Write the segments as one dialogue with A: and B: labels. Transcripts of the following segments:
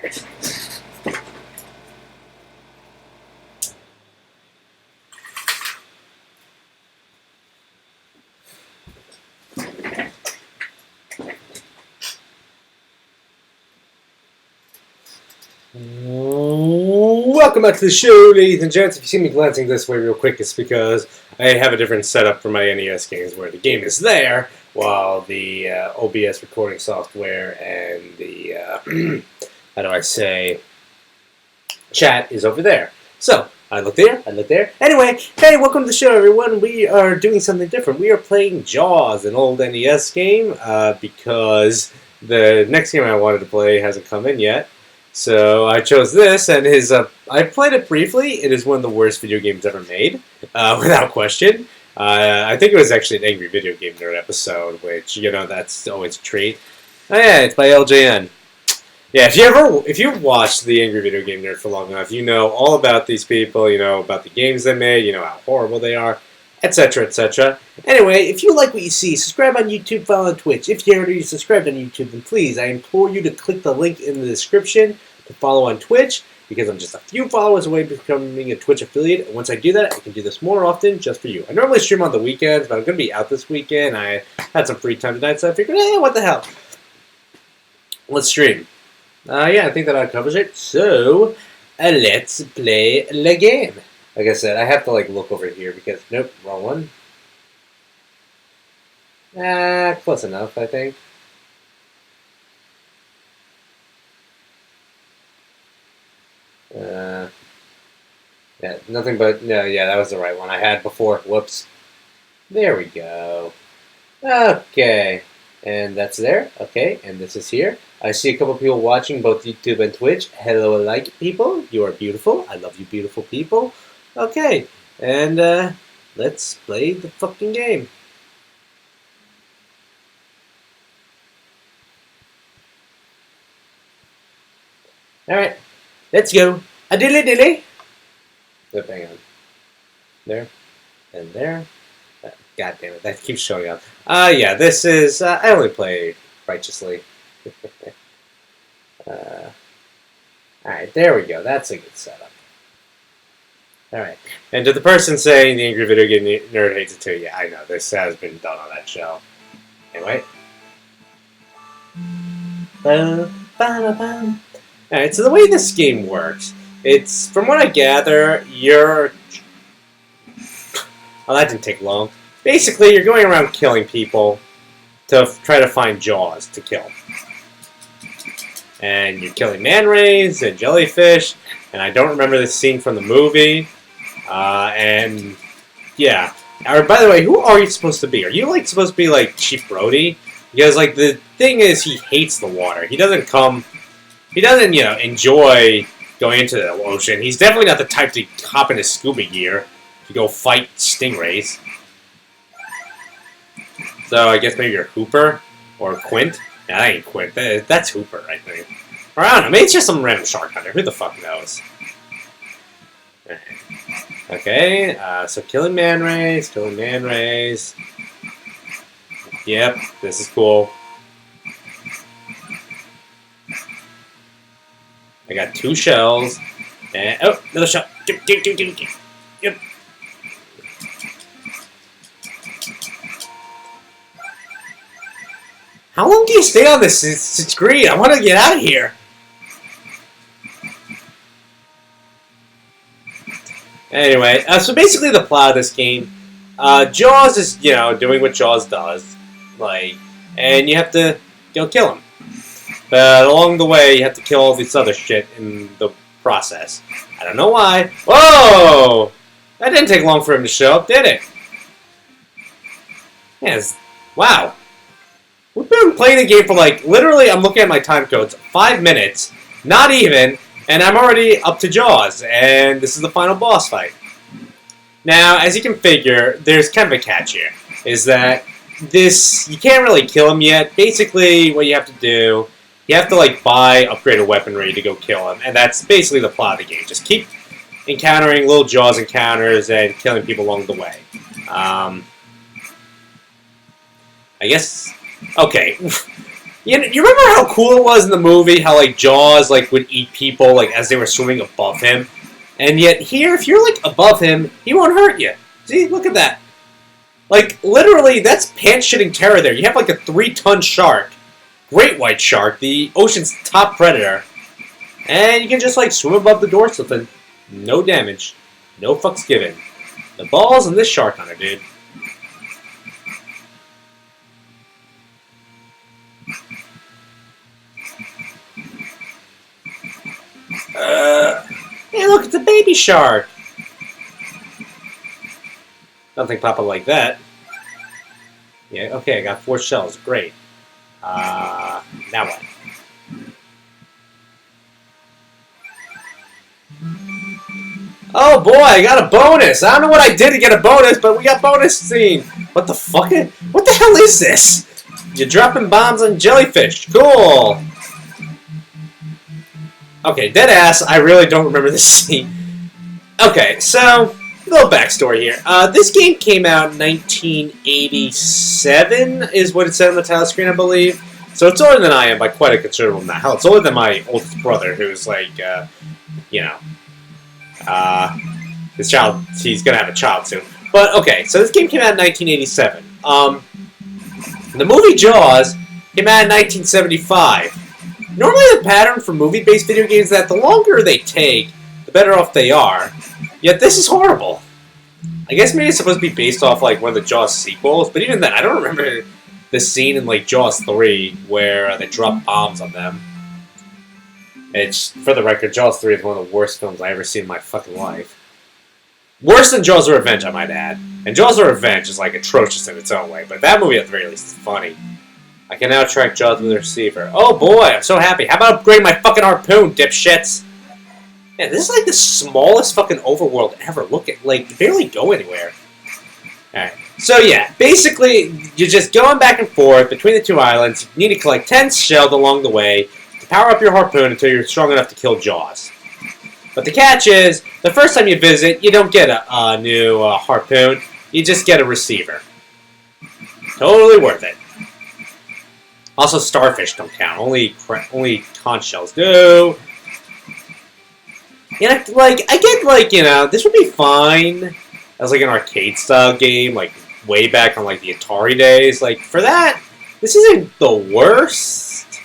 A: Welcome back to the show, ladies and gents. If you see me glancing this way real quick, it's because I have a different setup for my NES games where the game is there while the OBS recording software and the, how do I say, chat is over there. So, I look there, I look there. Anyway, hey, welcome to the show, everyone. We are doing something different. We are playing Jaws, an old NES game, because the next game I wanted to play hasn't come in yet. So I chose this, and I played it briefly. It is one of the worst video games ever made, without question. I think it was actually an Angry Video Game Nerd episode, which, you know, that's always a treat. Oh yeah, it's by LJN. Yeah, if you've watched the Angry Video Game Nerd for long enough, you know all about these people, you know about the games they made, you know how horrible they are, etc., etc. Anyway, if you like what you see, subscribe on YouTube, follow on Twitch. If you already subscribed on YouTube, then please, I implore you to click the link in the description to follow on Twitch, because I'm just a few followers away from becoming a Twitch affiliate. And once I do that, I can do this more often just for you. I normally stream on the weekends, but I'm going to be out this weekend. I had some free time tonight, so I figured, hey, what the hell? Let's stream. Yeah, I think that covers it. So, let's play the game. Like I said, I have to look over here because, nope, wrong one. Close enough, I think. Yeah, nothing but, no, yeah, that was the right one I had before. Whoops. There we go. Okay. And that's there. Okay, and this is here. I see a couple people watching both YouTube and Twitch. Hello, like people. You are beautiful. I love you, beautiful people. Okay, and let's play the fucking game. Alright, let's go. A dilly dilly. Oh, hang on. There, and there. God damn it, that keeps showing up. Yeah, this is, I only play righteously. Alright, there we go. That's a good setup. Alright, and to the person saying the Angry Video Game Nerd hates it too, yeah, I know, this has been done on that show. Anyway. Alright, so the way this game works, it's, from what I gather, you're... Oh, that didn't take long. Basically, you're going around killing people to try to find Jaws to kill. And you're killing man rays and jellyfish, and I don't remember this scene from the movie. And yeah. By the way, who are you supposed to be? Are you supposed to be Chief Brody? Because the thing is, he hates the water. He doesn't enjoy going into the ocean. He's definitely not the type to hop into scuba gear to go fight stingrays. So I guess maybe you're Hooper or Quint. Yeah, that ain't Quint. That's Hooper, I think. Or I don't know. Maybe it's just some random shark hunter. Who the fuck knows? Okay, so killing man rays, Yep, this is cool. I got 2 shells. And, oh, another shell. Yep. How long do you stay on this screen? I want to get out of here. Anyway, so basically the plot of this game, Jaws is, doing what Jaws does, and you have to, kill him. But along the way, you have to kill all this other shit in the process. I don't know why. Whoa! That didn't take long for him to show up, did it? Yes. Wow. We've been playing the game for literally, I'm looking at my time codes, 5 minutes, not even, and I'm already up to Jaws, and this is the final boss fight. Now, as you can figure, there's kind of a catch here, is that you can't really kill him yet. Basically, what you have to do, you have to buy upgraded weaponry to go kill him, and that's basically the plot of the game. Just keep encountering little Jaws encounters and killing people along the way. I guess... Okay. You remember how cool it was in the movie? How like Jaws like would eat people like as they were swimming above him, and yet here, if you're like above him, he won't hurt you. See, look at that. Like literally, that's pants-shitting terror. There, you have like a 3-ton shark, great white shark, the ocean's top predator, and you can just like swim above the dorsal fin, no damage, no fucks given. The balls in this shark hunter, dude. Hey, look, it's a baby shark. Nothing pop up like that. Yeah, okay, I got 4 shells. Great. Now what? Oh boy, I got a bonus! I don't know what I did to get a bonus, but we got bonus scene! What the fuck? What the hell is this? You're dropping bombs on jellyfish. Cool! Okay, deadass, I really don't remember this scene. Okay, so, a little backstory here. This game came out in 1987, is what it said on the title screen, I believe. So it's older than I am by quite a considerable amount. Hell, it's older than my oldest brother, who's like, you know, his child, he's gonna have a child soon. But, okay, so this game came out in 1987. The movie Jaws came out in 1975. Normally the pattern for movie-based video games is that the longer they take, the better off they are. Yet this is horrible. I guess maybe it's supposed to be based off like one of the Jaws sequels, but even then, I don't remember the scene in like Jaws 3 where they drop bombs on them. It's, for the record, Jaws 3 is one of the worst films I ever seen in my fucking life. Worse than Jaws: The Revenge, I might add. And Jaws: The Revenge is like atrocious in its own way, but that movie at the very least is funny. I can now track Jaws with a receiver. Oh boy, I'm so happy. How about upgrade my fucking harpoon, dipshits? Yeah, this is like the smallest fucking overworld ever. Look at, like, barely go anywhere. Alright, so yeah, basically, you're just going back and forth between the 2 islands. You need to collect 10 shells along the way to power up your harpoon until you're strong enough to kill Jaws. But the catch is, the first time you visit, you don't get a new harpoon. You just get a receiver. Totally worth it. Also, starfish don't count. Only conch shells do. Yeah, like, I get, like, you know, this would be fine as, like, an arcade-style game, like, way back on, like, the Atari days. Like, for that, this isn't the worst.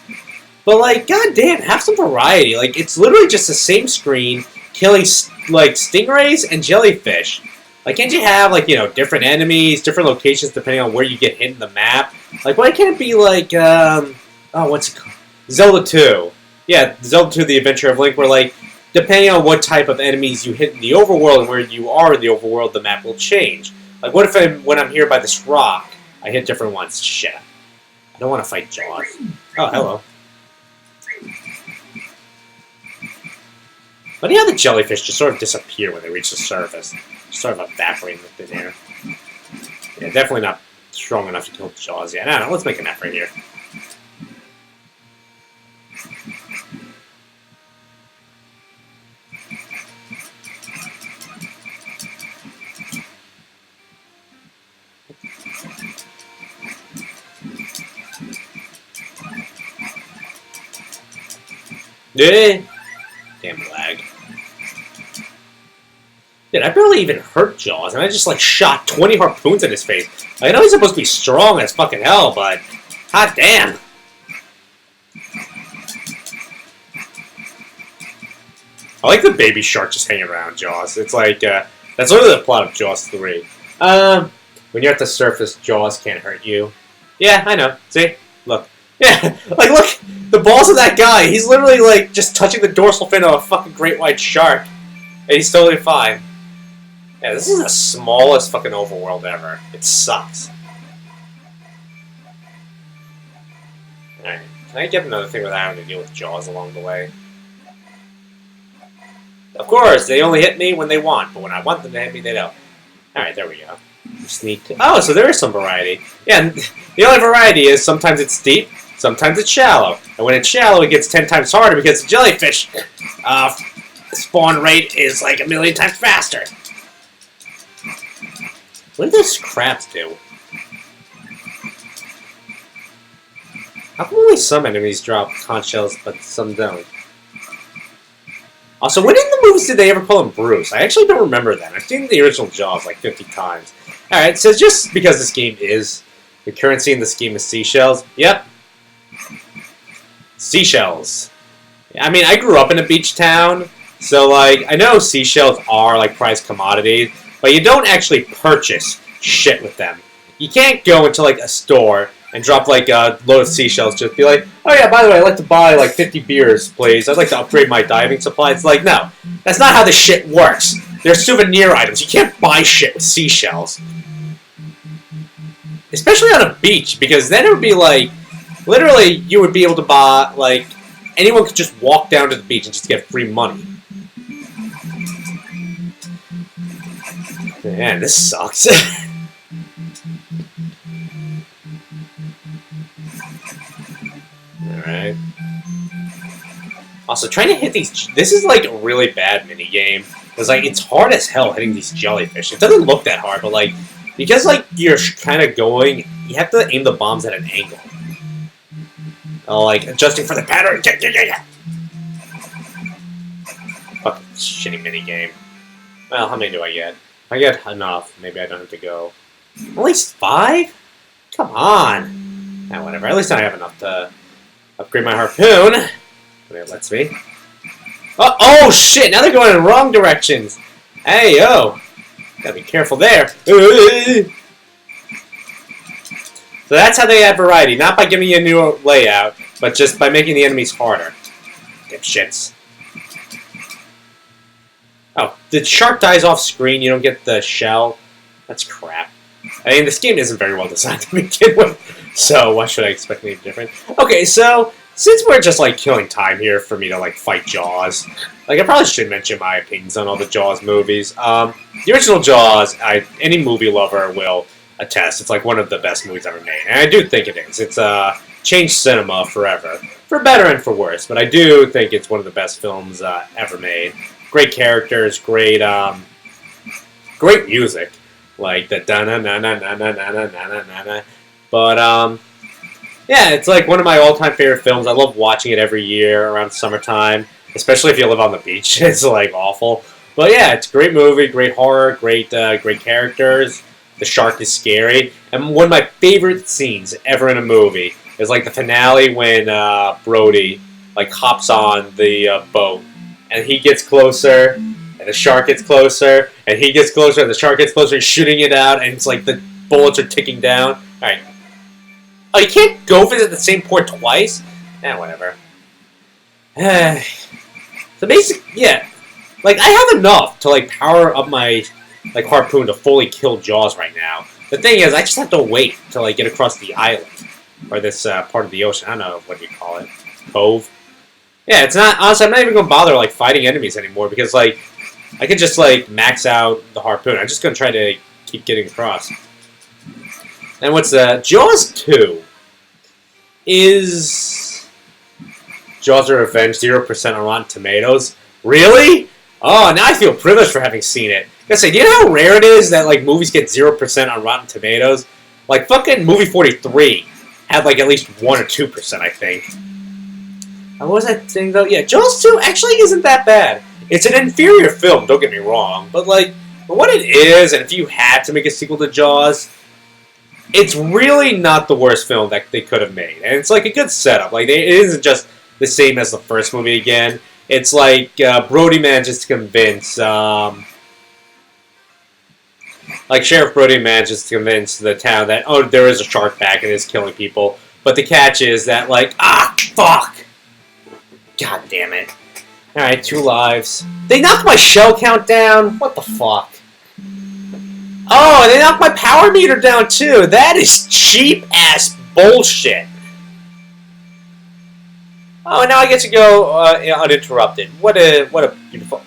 A: But, like, goddamn, have some variety. Like, it's literally just the same screen killing, like, stingrays and jellyfish. Like, can't you have, like, you know, different enemies, different locations depending on where you get hit in the map? Like, why can't it be like, oh, what's it called? Zelda 2. Yeah, Zelda 2, The Adventure of Link, where, like, depending on what type of enemies you hit in the overworld and where you are in the overworld, the map will change. Like, what if when I'm here by this rock, I hit different ones? Shit. I don't want to fight Jaws. Oh, hello. But yeah, the jellyfish just sort of disappear when they reach the surface. Just sort of evaporate in the thin air. Yeah, definitely not strong enough to kill Jaws yet. No, let's make an effort here. Eh. Damn lag. Dude, I barely even hurt Jaws, and I just, like, shot 20 harpoons in his face. I know he's supposed to be strong as fucking hell, but... hot damn! I like the baby shark just hanging around Jaws. It's like, that's literally the plot of Jaws 3. When you're at the surface, Jaws can't hurt you. Yeah, I know. See? Look. Yeah, like, look! The balls of that guy! He's literally, like, just touching the dorsal fin of a fucking great white shark. And he's totally fine. Yeah, this is the smallest fucking overworld ever. It sucks. Alright, can I get another thing without having to deal with Jaws along the way? Of course, they only hit me when they want, but when I want them to hit me, they don't. Alright, there we go. Sneak. Oh, so there is some variety. Yeah, the only variety is sometimes it's deep, sometimes it's shallow. And when it's shallow, it gets 10 times harder because the jellyfish spawn rate is like 1,000,000 times faster. What do those crabs do? How come only some enemies drop conch shells, but some don't? Also, when in the movies did they ever pull in Bruce? I actually don't remember that. I've seen the original Jaws like 50 times. Alright, so just because this game is... The currency in this game is seashells. Yep. Seashells. I mean, I grew up in a beach town, so, like, I know seashells are, like, prized commodities, but you don't actually purchase shit with them. You can't go into, like, a store and drop, like, a load of seashells, just be like, oh yeah, by the way, I'd like to buy, like, 50 beers, please. I'd like to upgrade my diving supply. It's like, no. That's not how this shit works. They're souvenir items. You can't buy shit with seashells. Especially on a beach, because then it would be, like, literally, you would be able to buy, like, anyone could just walk down to the beach and just get free money. Man, this sucks. Alright. Also, trying to hit these... This is, like, a really bad minigame. Because, like, it's hard as hell hitting these jellyfish. It doesn't look that hard, but, like, because, like, you're kind of going... You have to aim the bombs at an angle. Like, adjusting for the pattern. Fucking shitty minigame. Well, how many do I get? If I get enough, maybe I don't have to go. At least 5? Come on! Nah, whatever. At least I have enough to upgrade my harpoon. But it lets me. Oh shit! Now they're going in the wrong directions! Hey, yo! Gotta be careful there. So that's how they add variety. Not by giving you a new layout, but just by making the enemies harder. Dipshits. Oh, the shark dies off screen, you don't get the shell? That's crap. I mean, this game isn't very well designed to begin with, so why should I expect anything different? Okay, so, since we're just, like, killing time here for me to, like, fight Jaws, like, I probably should mention my opinions on all the Jaws movies. The original Jaws, any movie lover will attest, it's, like, one of the best movies ever made, and I do think it is. It's, changed cinema forever. For better and for worse, but I do think it's one of the best films, ever made. Great characters, great music, like the da na na na na na na na na na na. But yeah, it's like one of my all-time favorite films. I love watching it every year around summertime, especially if you live on the beach. It's like awful, but yeah, it's a great movie, great horror, great characters. The shark is scary, and one of my favorite scenes ever in a movie is like the finale when Brody like hops on the boat. And he gets closer, and the shark gets closer, and he gets closer, and the shark gets closer, shooting it out, and it's like the bullets are ticking down. Alright. Oh, you can't go visit the same port twice? Whatever. So yeah. Like, I have enough to, like, power up my, like, harpoon to fully kill Jaws right now. The thing is, I just have to wait till I get across the island. Or this part of the ocean. I don't know what you call it. Cove. Yeah, it's not... Honestly, I'm not even going to bother, like, fighting enemies anymore, because, like, I could just, like, max out the harpoon. I'm just going to try to keep getting across. And what's that? Jaws 2 is... Jaws of Revenge, 0% on Rotten Tomatoes. Really? Oh, now I feel privileged for having seen it. I gotta say, do you know how rare it is that, like, movies get 0% on Rotten Tomatoes? Like, fucking Movie 43 had, like, at least 1 or 2%, I think. What was that thing, though? Yeah, Jaws 2 actually isn't that bad. It's an inferior film, don't get me wrong. But, like, for what it is, and if you had to make a sequel to Jaws, it's really not the worst film that they could have made. And it's, like, a good setup. Like, it isn't just the same as the first movie again. It's like Brody manages to convince... like, Sheriff Brody manages to convince the town that, oh, there is a shark back and it's killing people. But the catch is that, like, fuck! God damn it. Alright, 2 lives. They knocked my shell count down? What the fuck? Oh, and they knocked my power meter down too! That is cheap-ass bullshit! Oh, and now I get to go uninterrupted. What a beautiful...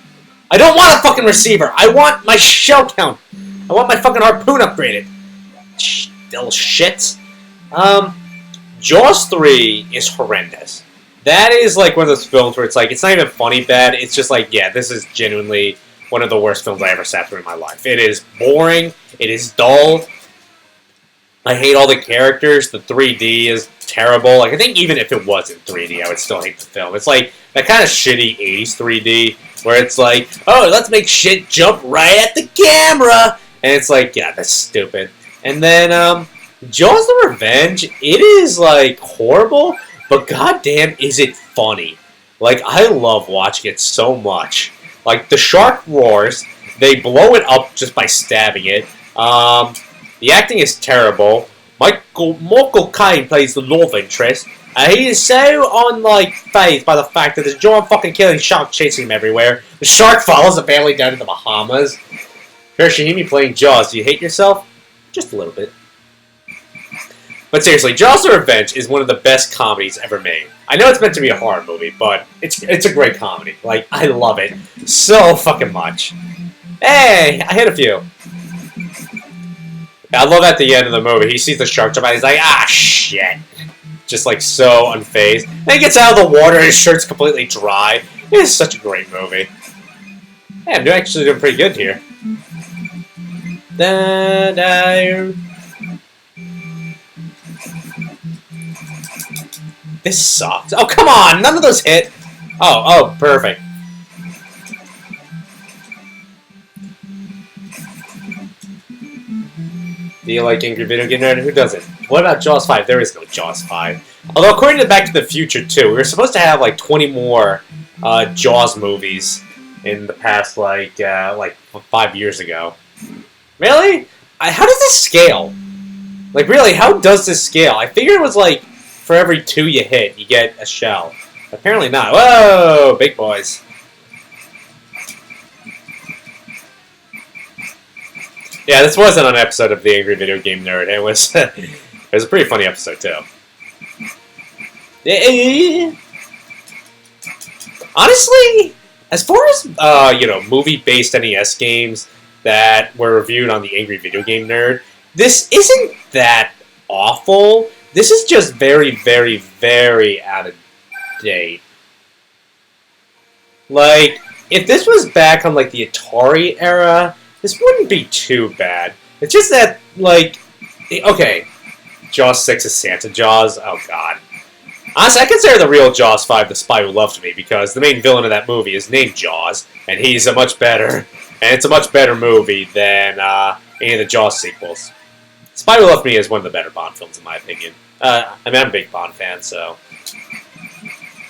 A: I don't want a fucking receiver! I want my shell count! I want my fucking harpoon upgraded! Still shit. Jaws 3 is horrendous. That is, like, one of those films where it's, like, it's not even funny bad. It's just, like, yeah, this is genuinely one of the worst films I ever sat through in my life. It is boring. It is dull. I hate all the characters. The 3D is terrible. Like, I think even if it wasn't 3D, I would still hate the film. It's like that kind of shitty 80s 3D where it's like, oh, let's make shit jump right at the camera. And it's like, yeah, that's stupid. And then, Jaws the Revenge, it is, like, horrible, but goddamn is it funny. Like, I love watching it so much. Like, the shark roars, they blow it up just by stabbing it. The acting is terrible. Michael Caine plays the love interest. He is so fazed by the fact that there's a giant fucking killing shark chasing him everywhere. The shark follows the family down to the Bahamas. Hiroshima playing Jaws. Do you hate yourself? Just a little bit. But seriously, Jaws the Revenge is one of the best comedies ever made. I know it's meant to be a horror movie, but it's a great comedy. Like, I love it so fucking much. Hey, I hit a few. I love at the end of the movie, he sees the shark jump out, he's like, ah, shit. Just like so unfazed. Then he gets out of the water and his shirt's completely dry. It is such a great movie. Hey, I'm actually doing pretty good here. This sucks. Oh, come on! None of those hit! Oh, perfect. Do you like Angry Video Game Nerd? Who doesn't? What about Jaws 5? There is no Jaws 5. Although, according to Back to the Future 2, we were supposed to have, like, 20 more Jaws movies in the past, like 5 years ago. Really? How does this scale? Like, really, how does this scale? I figured it was, like, for every 2 you hit, you get a shell. Apparently not. Whoa! Big boys. Yeah, this wasn't an episode of the Angry Video Game Nerd. It was a pretty funny episode, too. Honestly, as far as, movie-based NES games that were reviewed on the Angry Video Game Nerd, this isn't that awful. This is just very, very, very out of date. Like, if this was back on, like, the Atari era, this wouldn't be too bad. It's just that, like, okay, Jaws 6 is Santa Jaws. Oh, God. Honestly, I consider the real Jaws 5 The Spy Who Loved Me, because the main villain of that movie is named Jaws, and he's a much better, and it's a much better movie than any of the Jaws sequels. Spy Who Loved Me is one of the better Bond films, in my opinion. I mean, I'm a big Bond fan, so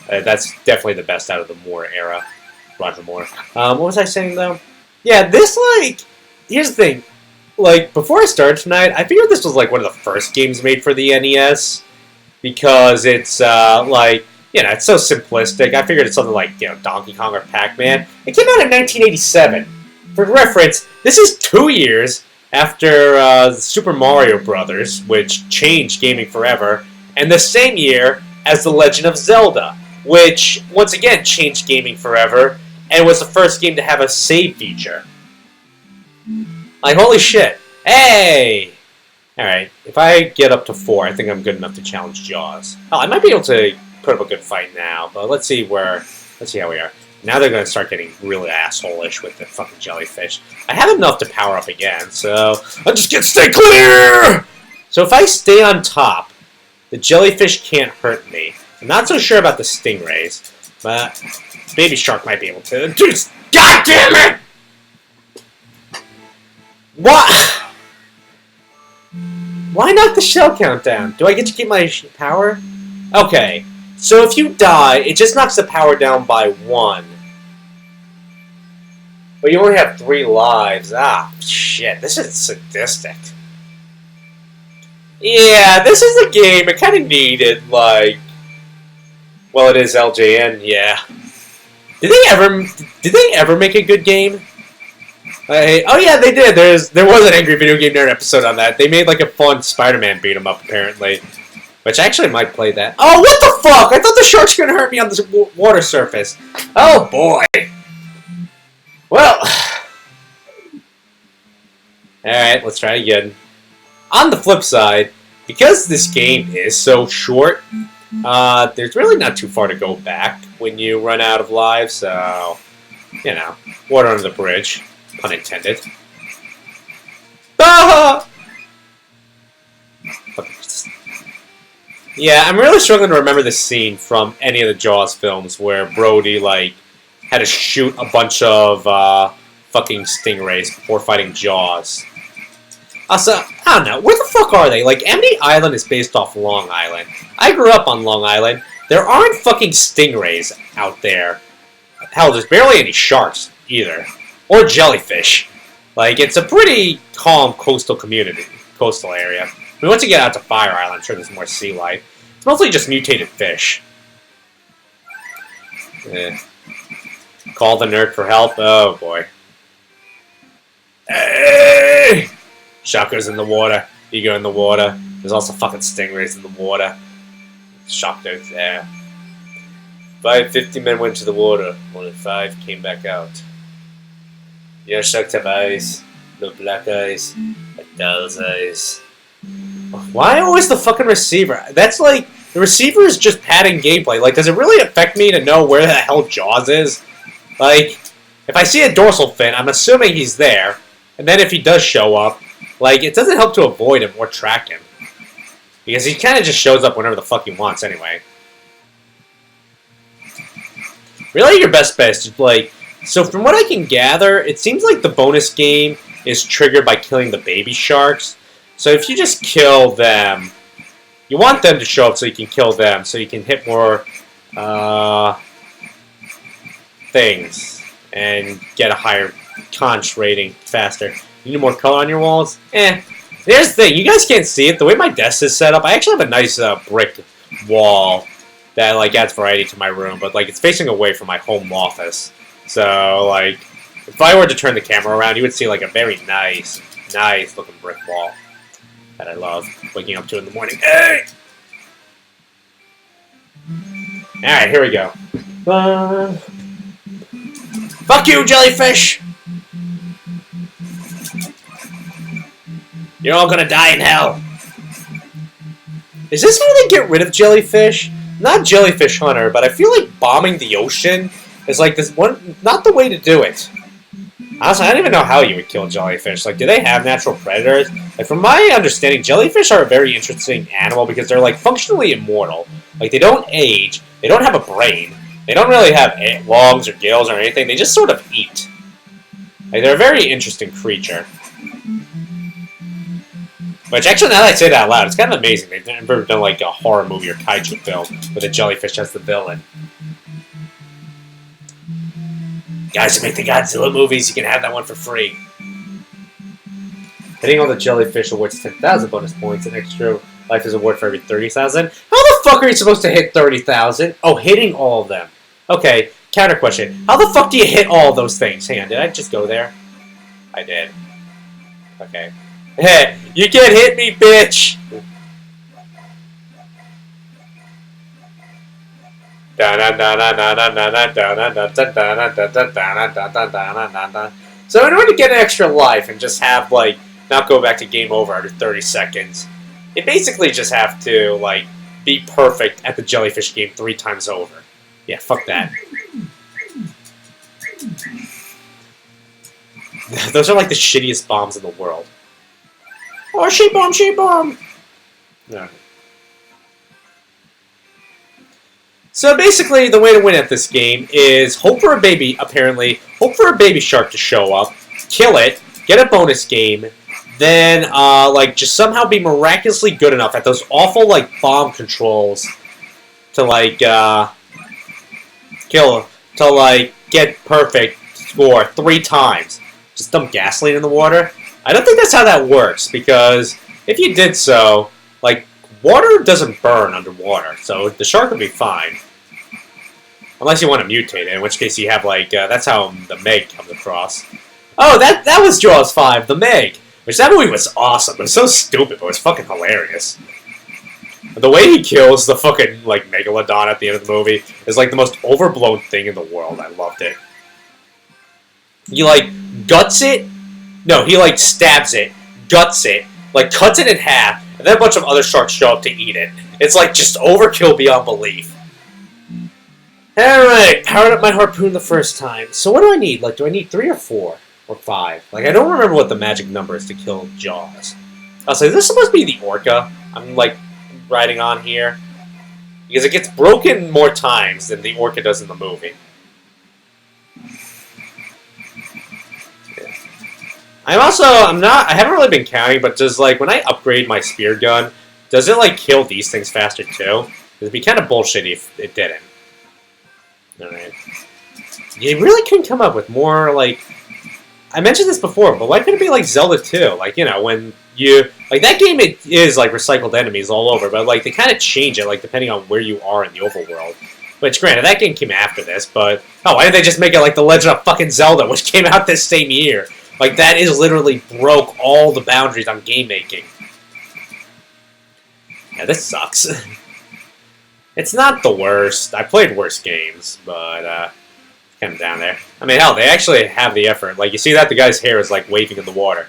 A: that's definitely the best out of the Moore era. Roger Moore. What was I saying, though? Yeah, this, like, here's the thing. Like, before I started tonight, I figured this was, like, one of the first games made for the NES, because it's, it's so simplistic. I figured it's something like, Donkey Kong or Pac-Man. It came out in 1987. For reference, this is 2 years after Super Mario Brothers, which changed gaming forever, and the same year as The Legend of Zelda, which, once again, changed gaming forever, and was the first game to have a save feature. Like, holy shit. Hey! Alright, if I get up to 4, I think I'm good enough to challenge Jaws. Oh, I might be able to put up a good fight now, but let's see how we are. Now they're going to start getting really asshole-ish with the fucking jellyfish. I have enough to power up again, so I'll just stay clear! So if I stay on top, the jellyfish can't hurt me. I'm not so sure about the stingrays, but Baby Shark might be able to. Dude, God damn it! What? Why not the shell countdown? Do I get to keep my power? Okay. So if you die, it just knocks the power down by 1. But you only have 3 lives. Ah, shit. This is sadistic. Yeah, this is a game. It kind of needed, like... Well, it is LJN, yeah. Did they ever make a good game? Oh yeah, they did. There was an Angry Video Game Nerd episode on that. They made like a fun Spider-Man beat 'em up, apparently. Which I actually might play that. Oh, what the fuck? I thought the shark's gonna hurt me on this water surface. Oh boy. Well. Alright, let's try again. On the flip side, because this game is so short, there's really not too far to go back when you run out of lives, so, water under the bridge, pun intended. Ah! Yeah, I'm really struggling to remember the scene from any of the Jaws films where Brody, like, had to shoot a bunch of fucking stingrays before fighting Jaws. Also, I don't know, where the fuck are they? Like, Amity Island is based off Long Island. I grew up on Long Island. There aren't fucking stingrays out there. Hell, there's barely any sharks, either. Or jellyfish. Like, it's a pretty calm coastal area. I mean, once you get out to Fire Island, I'm sure there's more sea life. It's mostly just mutated fish. Call the nerd for help? Oh, boy. Hey! Shotgun's in the water. Ego in the water. There's also fucking stingrays in the water. Shotgun's there. 550 men went to the water. Only 5 came back out. Your sharks have eyes. No black eyes. A doll's eyes. Why always the fucking receiver? That's like, the receiver is just padding gameplay. Like, does it really affect me to know where the hell Jaws is? Like, if I see a dorsal fin, I'm assuming he's there. And then if he does show up, like, it doesn't help to avoid him or track him. Because he kind of just shows up whenever the fuck he wants anyway. Really, your best bet is just, like... So from what I can gather, it seems like the bonus game is triggered by killing the baby sharks. So if you just kill them... You want them to show up so you can kill them, so you can hit more... things. And get a higher conch rating faster. You need more color on your walls? There's the thing. You guys can't see it. The way my desk is set up, I actually have a nice brick wall that like adds variety to my room, but like it's facing away from my home office. So like, if I were to turn the camera around, you would see like a very nice looking brick wall that I love waking up to in the morning. Hey! Alright, here we go. Fuck you, jellyfish! You're all gonna die in hell. Is this how they get rid of jellyfish? Not Jellyfish Hunter, but I feel like bombing the ocean is like this one, not the way to do it. Honestly, I don't even know how you would kill jellyfish. Like, do they have natural predators? Like, from my understanding, jellyfish are a very interesting animal because they're like functionally immortal. Like, they don't age, they don't have a brain, they don't really have lungs or gills or anything. They just sort of eat. Like, they're a very interesting creature. Which, actually, now that I say that out loud, it's kind of amazing. They've never done, like, a horror movie or kaiju film with a jellyfish as the villain. Guys who make the Godzilla movies, you can have that one for free. Hitting all the jellyfish awards 10,000 bonus points. An extra life is award for every 30,000. How the fuck are you supposed to hit 30,000? Oh, hitting all of them. Okay, counter question. How the fuck do you hit all of those things? Hang on, did I just go there? I did. Okay. Hey, you can't hit me, bitch! So in order to get an extra life and just have, like, not go back to game over after 30 seconds, you basically just have to, like, be perfect at the jellyfish game 3 times over. Yeah, fuck that. Those are, like, the shittiest bombs in the world. Oh, sheep bomb, sheep bomb! No. So basically, the way to win at this game is hope for a baby shark to show up, kill it, get a bonus game, then, like, just somehow be miraculously good enough at those awful, like, bomb controls to, like, get perfect score 3 times. Just dump gasoline in the water. I don't think that's how that works, because if you did so, like, water doesn't burn underwater, so the shark would be fine. Unless you want to mutate it, in which case you have, like, that's how the Meg comes across. Oh, that was Jaws 5, the Meg! Which, that movie was awesome. It was so stupid, but it was fucking hilarious. The way he kills the fucking, like, Megalodon at the end of the movie is, like, the most overblown thing in the world. I loved it. He, like, guts it. No, he, like, stabs it, guts it, like, cuts it in half, and then a bunch of other sharks show up to eat it. It's, like, just overkill beyond belief. Alright, powered up my harpoon the first time. So what do I need? Like, do I need 3 or 4? Or 5? Like, I don't remember what the magic number is to kill Jaws. I'll say, is this supposed to be the orca I'm, like, riding on here? Because it gets broken more times than the Orca does in the movie. I haven't really been counting, but does, like, when I upgrade my spear gun, does it, like, kill these things faster, too? It'd be kind of bullshitty if it didn't. Alright. You really couldn't come up with more, like... I mentioned this before, but why couldn't it be like Zelda 2? Like, you know, when you... Like, that game, it is, like, recycled enemies all over, but, like, they kind of change it, like, depending on where you are in the overworld. Which, granted, that game came after this, but... Oh, why didn't they just make it like The Legend of fucking Zelda, which came out this same year? Like, that is literally broke all the boundaries on game making. Yeah, this sucks. It's not the worst. I played worse games, but, kind of down there. I mean, hell, they actually have the effort. Like, you see that? The guy's hair is, like, waving in the water.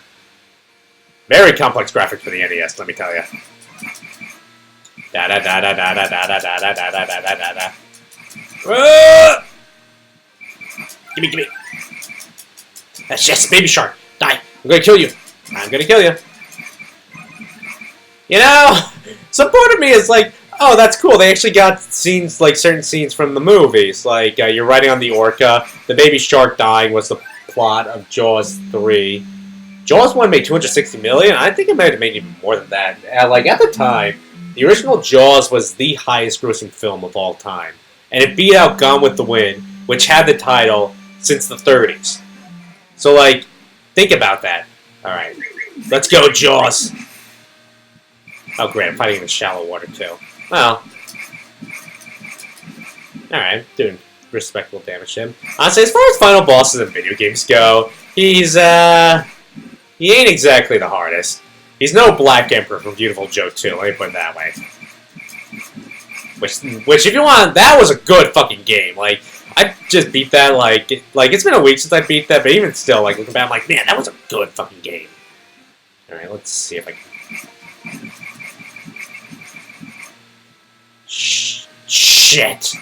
A: Very complex graphics for the NES, let me tell you. Da-da-da-da-da-da-da-da-da-da-da-da-da-da. Gimme. That's just Baby Shark. Die. I'm gonna kill you. I'm gonna kill you. You know, some part of me is like, oh, that's cool. They actually got scenes, like certain scenes from the movies. Like, you're riding on the Orca. The baby shark dying was the plot of Jaws 3. Jaws 1 made $260 million. I think it might have made even more than that. Like, at the time, the original Jaws was the highest grossing film of all time. And it beat out Gone with the Wind, which had the title since the 30s. So, like, think about that. Alright. Let's go, Jaws! Oh, great. I'm fighting in the shallow water, too. Well. Alright. Doing respectable damage to him. Honestly, as far as final bosses in video games go, he's, he ain't exactly the hardest. He's no Black Emperor from Beautiful Joe 2, let me put it that way. Which, if you want, that was a good fucking game. Like, I just beat that, like, it's been a week since I beat that, but even still, like, looking back, I'm like, man, that was a good fucking game. Alright, let's see if I can... Shit!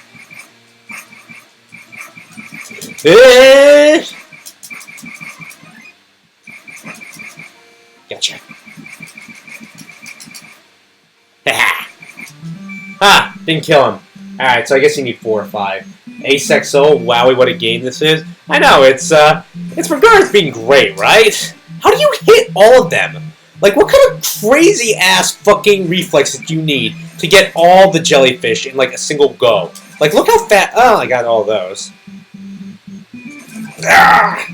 A: Gotcha. Ah, didn't kill him. Alright, so I guess you need 4 or 5. Ace XO, wowie, what a game this is. I know, it's regards being great, right? How do you hit all of them? Like, what kind of crazy-ass fucking reflexes do you need to get all the jellyfish in, like, a single go? Like, look how fat... Oh, I got all those. Ah!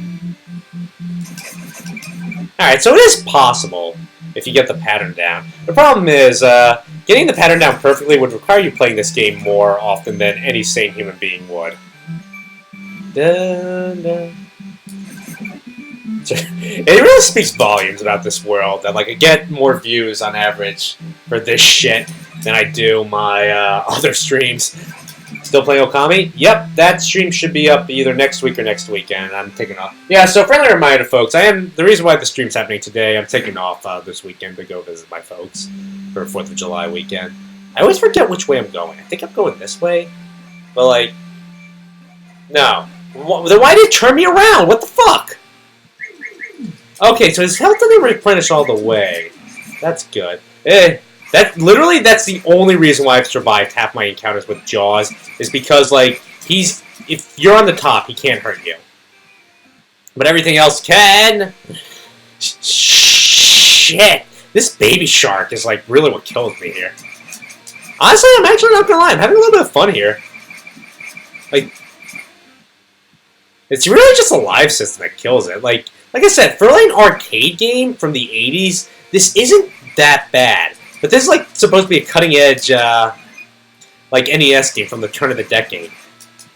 A: Alright, so it is possible if you get the pattern down. The problem is, getting the pattern down perfectly would require you playing this game more often than any sane human being would. It really speaks volumes about this world that, like, I get more views on average for this shit than I do my other streams. Still playing Okami? Yep, that stream should be up either next week or next weekend. I'm taking off. Yeah, so friendly reminder, folks. The reason why the stream's happening today, I'm taking off this weekend to go visit my folks for 4th of July weekend. I always forget which way I'm going. I think I'm going this way, but, like, no. Then why did it turn me around? What the fuck? Okay, so his health didn't replenish all the way. That's good. That's the only reason why I've survived half my encounters with Jaws, is because, like, if you're on the top, he can't hurt you. But everything else can. Shit. This baby shark is, like, really what kills me here. Honestly, I'm actually not gonna lie, I'm having a little bit of fun here. Like, it's really just a live system that kills it. Like I said, for like an arcade game from the 80s, this isn't that bad. But this is like supposed to be a cutting edge, like NES game from the turn of the decade.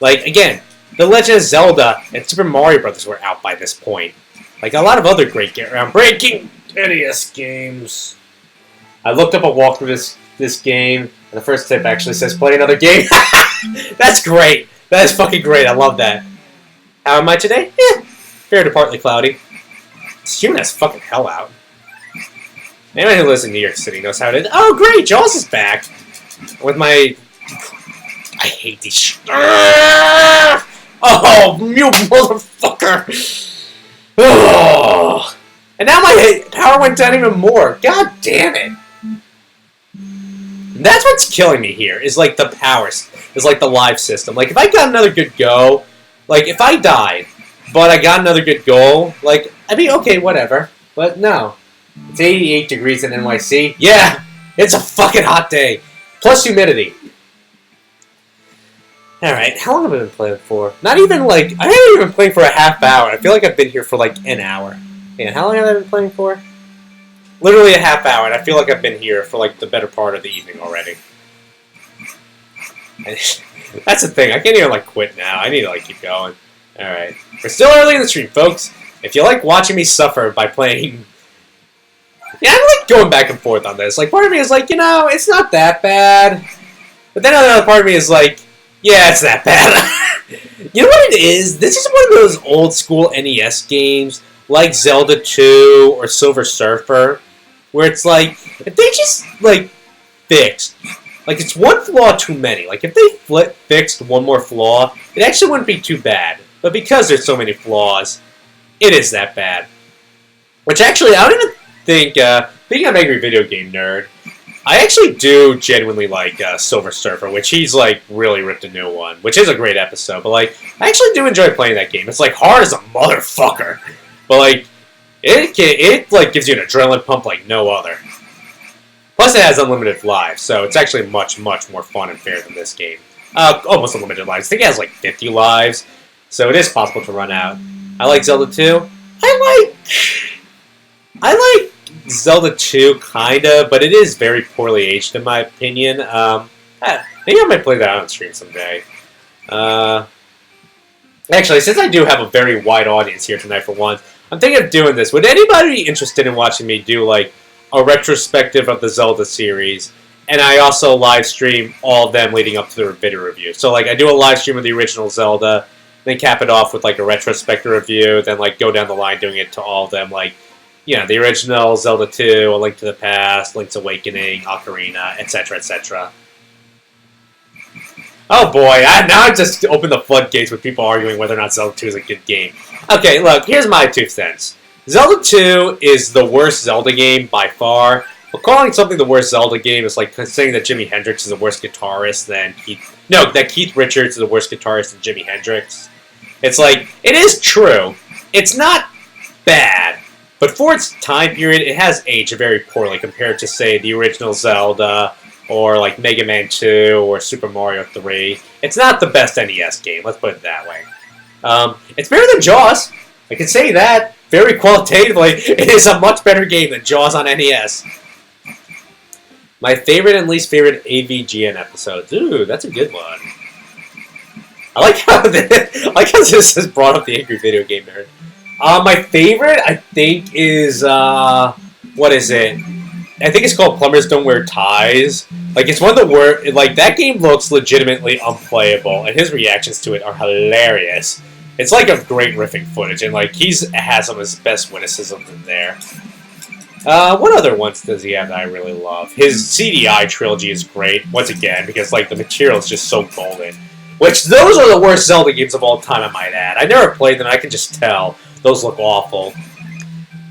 A: Like, again, The Legend of Zelda and Super Mario Bros. Were out by this point. Like a lot of other great groundbreaking NES games. I looked up a walkthrough this game, and the first tip actually says play another game. That's great. That is fucking great. I love that. How am I today? Fair to partly cloudy. It's humid as fucking hell out. Anyone who lives in New York City knows how it is. Oh, great! Jaws is back! With my... I hate these Oh, you motherfucker! Oh. And now my power went down even more. God damn it! That's what's killing me here, is like the powers, is like the live system. Like, if I got another good go, like, if I died, but I got another good goal, like, I'd be okay, whatever. But no. It's 88 degrees in NYC. Yeah, it's a fucking hot day. Plus humidity. Alright, how long have I been playing for? Not even like, I haven't even been playing for a half hour. I feel like I've been here for like an hour. And how long have I been playing for? Literally a half hour, and I feel like I've been here for like the better part of the evening already. That's the thing, I can't even like quit now. I need to like keep going. Alright, we're still early in the stream, folks. If you like watching me suffer by playing... Yeah, I'm like going back and forth on this. Like, part of me is like, you know, it's not that bad. But then another part of me is like, yeah, it's that bad. You know what it is? This is one of those old school NES games, like Zelda 2 or Silver Surfer, where it's like, if they just, like, fixed, like, it's one flaw too many. Like, if they fixed one more flaw, it actually wouldn't be too bad. But because there's so many flaws, it is that bad. Which actually, I don't even think, being an angry video game nerd, I actually do genuinely like Silver Surfer, which he's like really ripped a new one, which is a great episode. But like, I actually do enjoy playing that game. It's like hard as a motherfucker, but like, it like gives you an adrenaline pump like no other. Plus, it has unlimited lives, so it's actually much more fun and fair than this game. Almost unlimited lives. I think it has like 50 lives, so it is possible to run out. I like Zelda 2. I like Zelda 2, kinda, but it is very poorly aged in my opinion. Maybe I might play that on stream someday. Actually, since I do have a very wide audience here tonight for once, I'm thinking of doing this. Would anybody be interested in watching me do, like, a retrospective of the Zelda series? And I also live stream all of them leading up to the video review. So, like, I do a live stream of the original Zelda, then cap it off with, like, a retrospective review, then, like, go down the line doing it to all of them, like, you know, the original Zelda 2, A Link to the Past, Link's Awakening, Ocarina, etc., etc. Oh boy, now I've just opened the floodgates with people arguing whether or not Zelda 2 is a good game. Okay, look, here's my 2 cents. Zelda 2 is the worst Zelda game by far, but calling something the worst Zelda game is like saying that Jimi Hendrix is the worst guitarist than that Keith Richards is the worst guitarist than Jimi Hendrix. It's like, it is true. It's not bad. But for its time period, it has aged very poorly compared to, say, the original Zelda, or like Mega Man 2, or Super Mario 3. It's not the best NES game, let's put it that way. It's better than Jaws, I can say that, very qualitatively. It is a much better game than Jaws on NES. My favorite and least favorite AVGN episodes. Ooh, that's a good one. I like how this has brought up the angry video game nerd. My favorite, I think, is, what is it? I think it's called Plumbers Don't Wear Ties. Like, it's one of the worst, like, that game looks legitimately unplayable, and his reactions to it are hilarious. It's like a great riffing footage, and, like, has some of his best witticisms in there. What other ones does he have that I really love? His CDI trilogy is great, once again, because, like, the material is just so golden. Which, those are the worst Zelda games of all time, I might add. I never played them, I can just tell. Those look awful.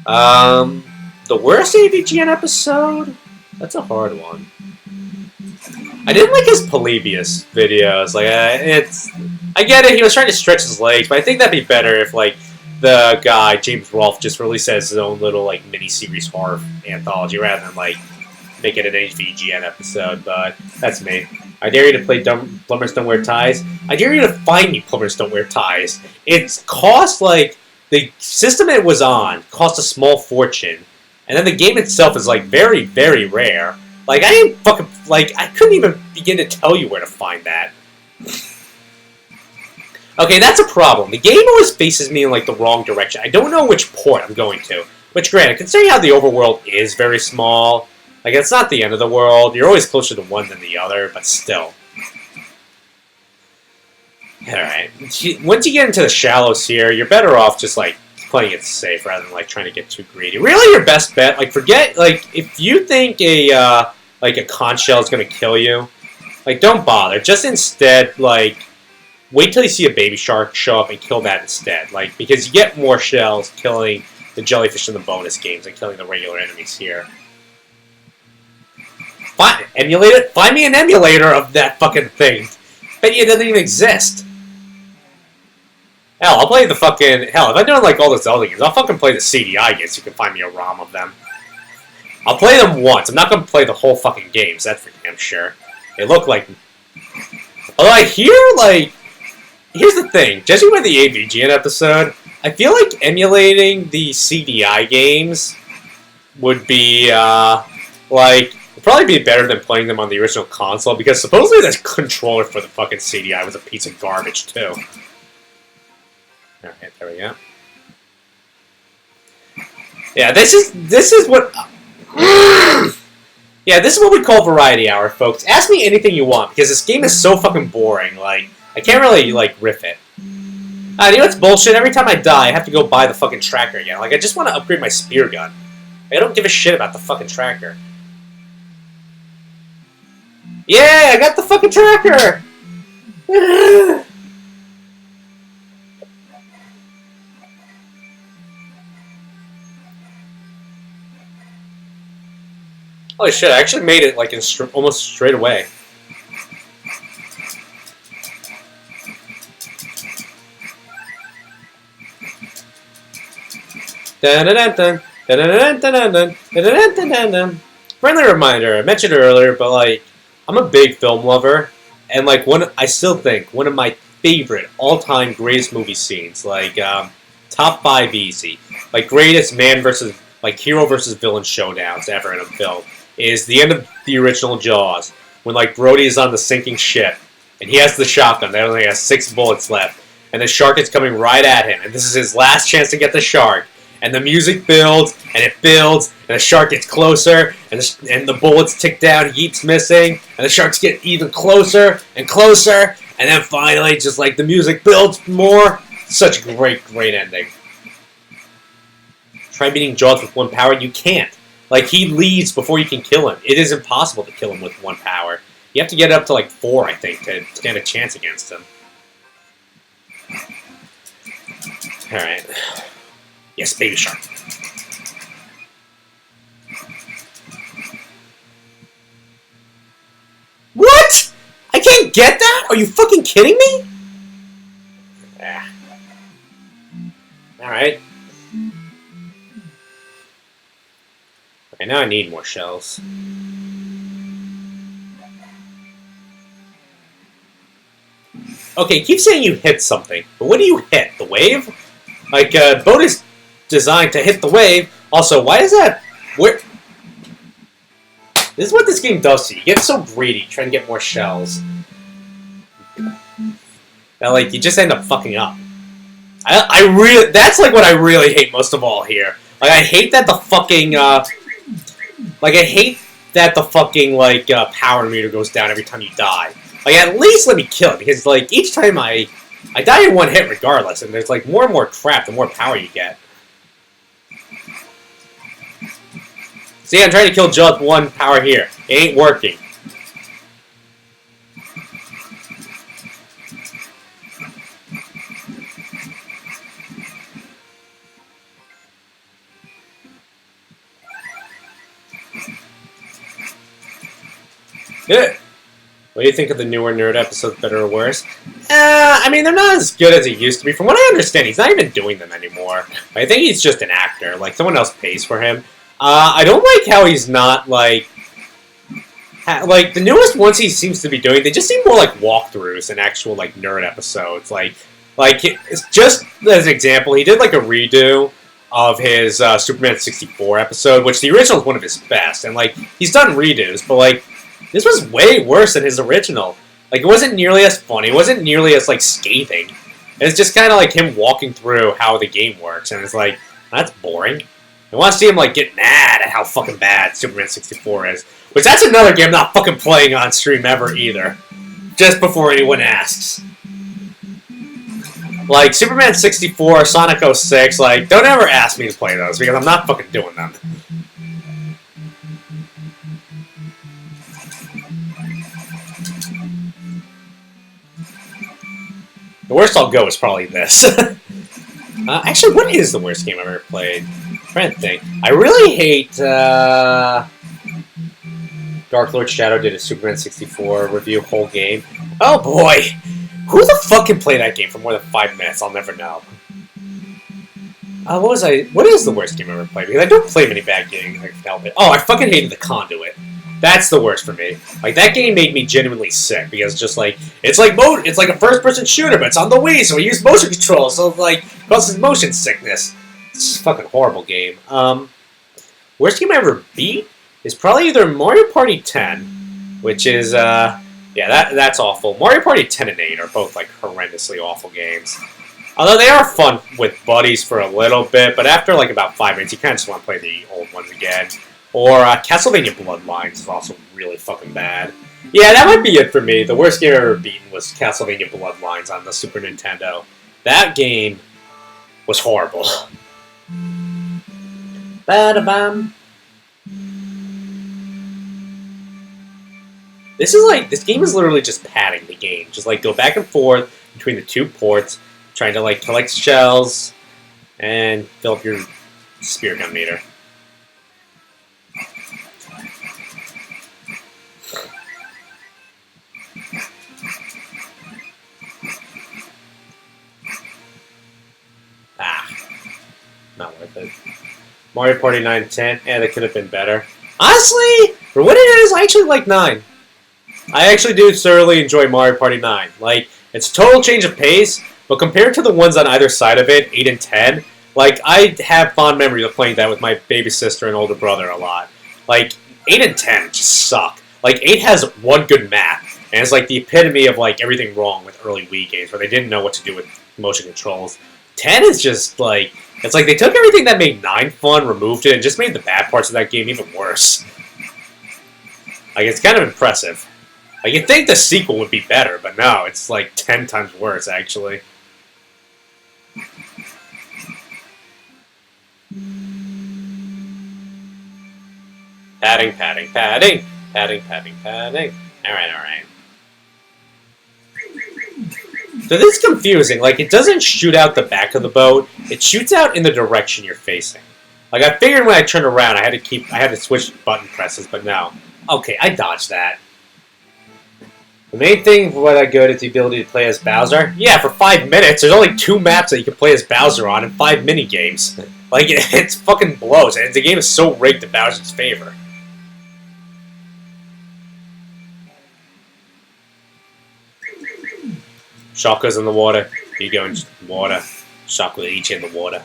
A: The worst AVGN episode? That's a hard one. I didn't like his Polybius videos. Like, I get it, he was trying to stretch his legs, but I think that'd be better if, like, the guy, James Rolfe, just released his own little, like, mini-series horror anthology, rather than, like, make it an AVGN episode, but that's me. I dare you to play Plumbers Don't Wear Ties. I dare you to find me Plumbers Don't Wear Ties. It cost, like, the system it was on cost a small fortune, and then the game itself is, like, very, very rare. Like, I ain't fucking, like, I couldn't even begin to tell you where to find that. Okay, that's a problem. The game always faces me in, like, the wrong direction. I don't know which port I'm going to. Which, granted, considering how the overworld is very small, like, it's not the end of the world. You're always closer to one than the other, but still. Alright. Once you get into the shallows here, you're better off just, like, playing it safe rather than, like, trying to get too greedy. Really, your best bet, like, forget, like, if you think a conch shell is going to kill you, like, don't bother. Just instead, like, wait till you see a baby shark show up and kill that instead. Like, because you get more shells killing the jellyfish in the bonus games than killing the regular enemies here. Emulate it? Find me an emulator of that fucking thing. Bet you it doesn't even exist. Hell, I'll play the fucking... Hell, if I'm doing like all the Zelda games, I'll fucking play the CDI games so you can find me a ROM of them. I'll play them once. I'm not going to play the whole fucking games, that's for damn sure. They look like... Although I hear, like... Here's the thing. Judging by the AVGN episode, I feel like emulating the CDI games would be, like... It'd probably be better than playing them on the original console, because supposedly the controller for the fucking CDI was a piece of garbage, too. Alright, there we go. Yeah, this is what... Yeah, this is what we call Variety Hour, folks. Ask me anything you want, because this game is so fucking boring, like, I can't really, like, riff it. You know what's bullshit? Every time I die, I have to go buy the fucking tracker again. Like, I just want to upgrade my spear gun. I don't give a shit about the fucking tracker. Yeah, I got the fucking tracker! Holy shit, I actually made it like in almost straight away. Friendly reminder, I mentioned it earlier, but like, I'm a big film lover, and like I still think one of my favorite all-time greatest movie scenes, like top 5 easy, like greatest man versus, like hero versus villain showdowns ever in a film, is the end of the original Jaws, when like Brody is on the sinking ship, and he has the shotgun that only has 6 bullets left, and the shark is coming right at him, and this is his last chance to get the shark, and the music builds, and it builds, and the shark gets closer, and the bullets tick down, he keeps missing, and the sharks get even closer, and closer, and then finally, just like the music builds more. Such a great, great ending. Try beating Jaws with 1 power, you can't. Like, he leaves before you can kill him. It is impossible to kill him with 1 power. You have to get it up to, like, 4, I think, to stand a chance against him. Alright. Yes, baby shark. What?! I can't get that?! Are you fucking kidding me?! Ah. Alright. Okay, now I need more shells. Okay, keep saying you hit something, but what do you hit? The wave? Like, boat is designed to hit the wave. Also, why is that... Where... This is what this game does to you. You get so greedy trying to get more shells. That, like, you just end up fucking up. I really... That's, like, what I really hate most of all here. Like, I hate that the fucking, Like, I hate that the fucking, like, power meter goes down every time you die. Like, at least let me kill it, because, like, each time I die in 1 hit regardless, and there's, like, more and more crap the more power you get. See, I'm trying to kill Jaws with 1 power here. It ain't working. Yeah. What do you think of the newer Nerd episodes, better or worse? I mean, they're not as good as it used to be. From what I understand, he's not even doing them anymore. I think he's just an actor. Like, someone else pays for him. I don't like how he's not, like... Like, the newest ones he seems to be doing, they just seem more like walkthroughs than actual, like, Nerd episodes. Like just as an example, he did, like, a redo of his Superman 64 episode, which the original is one of his best. And, like, he's done redos, but, like, this was way worse than his original. Like, it wasn't nearly as funny. It wasn't nearly as, like, scathing. It's just kind of like him walking through how the game works. And it's like, that's boring. I want to see him, like, get mad at how fucking bad Superman 64 is. Which, that's another game I'm not fucking playing on stream ever, either. Just before anyone asks. Like, Superman 64, Sonic 06, like, don't ever ask me to play those, because I'm not fucking doing them. The worst I'll go is probably this. Actually, what is the worst game I've ever played? I'm trying to think. I really hate, Dark Lord Shadow did a Superman 64 review whole game. Oh boy! Who the fuck can play that game for more than 5 minutes? I'll never know. What is the worst game I've ever played? Because I don't play many bad games. I can help it. Oh, I fucking hated The Conduit. That's the worst for me. Like, that game made me genuinely sick, because just like, it's like a first-person shooter, but it's on the Wii, so we use motion control, so like, causes motion sickness. It's a fucking horrible game. Worst game I ever beat is probably either Mario Party 10, which is, yeah, that's awful. Mario Party 10 and 8 are both, like, horrendously awful games. Although they are fun with buddies for a little bit, but after, like, about 5 minutes, you kind of just want to play the old ones again. Or Castlevania Bloodlines is also really fucking bad. Yeah, that might be it for me. The worst game I've ever beaten was Castlevania Bloodlines on the Super Nintendo. That game was horrible. Ba-da-bam. This game is literally just padding the game. Just like go back and forth between the two ports, trying to like collect shells and fill up your spear gun meter. Not worth it. Mario Party 9 and 10, yeah, they could have been better. Honestly, for what it is, I actually like 9. I actually do thoroughly enjoy Mario Party 9. Like, it's a total change of pace, but compared to the ones on either side of it, 8 and 10, like, I have fond memories of playing that with my baby sister and older brother a lot. Like, 8 and 10 just suck. Like, 8 has one good map, and it's like the epitome of, like, everything wrong with early Wii games, where they didn't know what to do with motion controls. 10 is just, like, it's like they took everything that made 9 fun, removed it, and just made the bad parts of that game even worse. Like, it's kind of impressive. Like, you'd think the sequel would be better, but no, it's like 10 times worse, actually. Padding, padding, padding. Padding, padding, padding. Alright, alright. So this is confusing. Like, it doesn't shoot out the back of the boat. It shoots out in the direction you're facing. Like, I figured when I turned around, I had to switch button presses, but no. Okay, I dodged that. The main thing for why that good is the ability to play as Bowser. Yeah, for 5 minutes. There's only 2 maps that you can play as Bowser on and 5 mini games. Like, it's fucking blows, and the game is so rigged in Bowser's favor. Shark goes in the water. You go in the water. Shark will eat you in the water.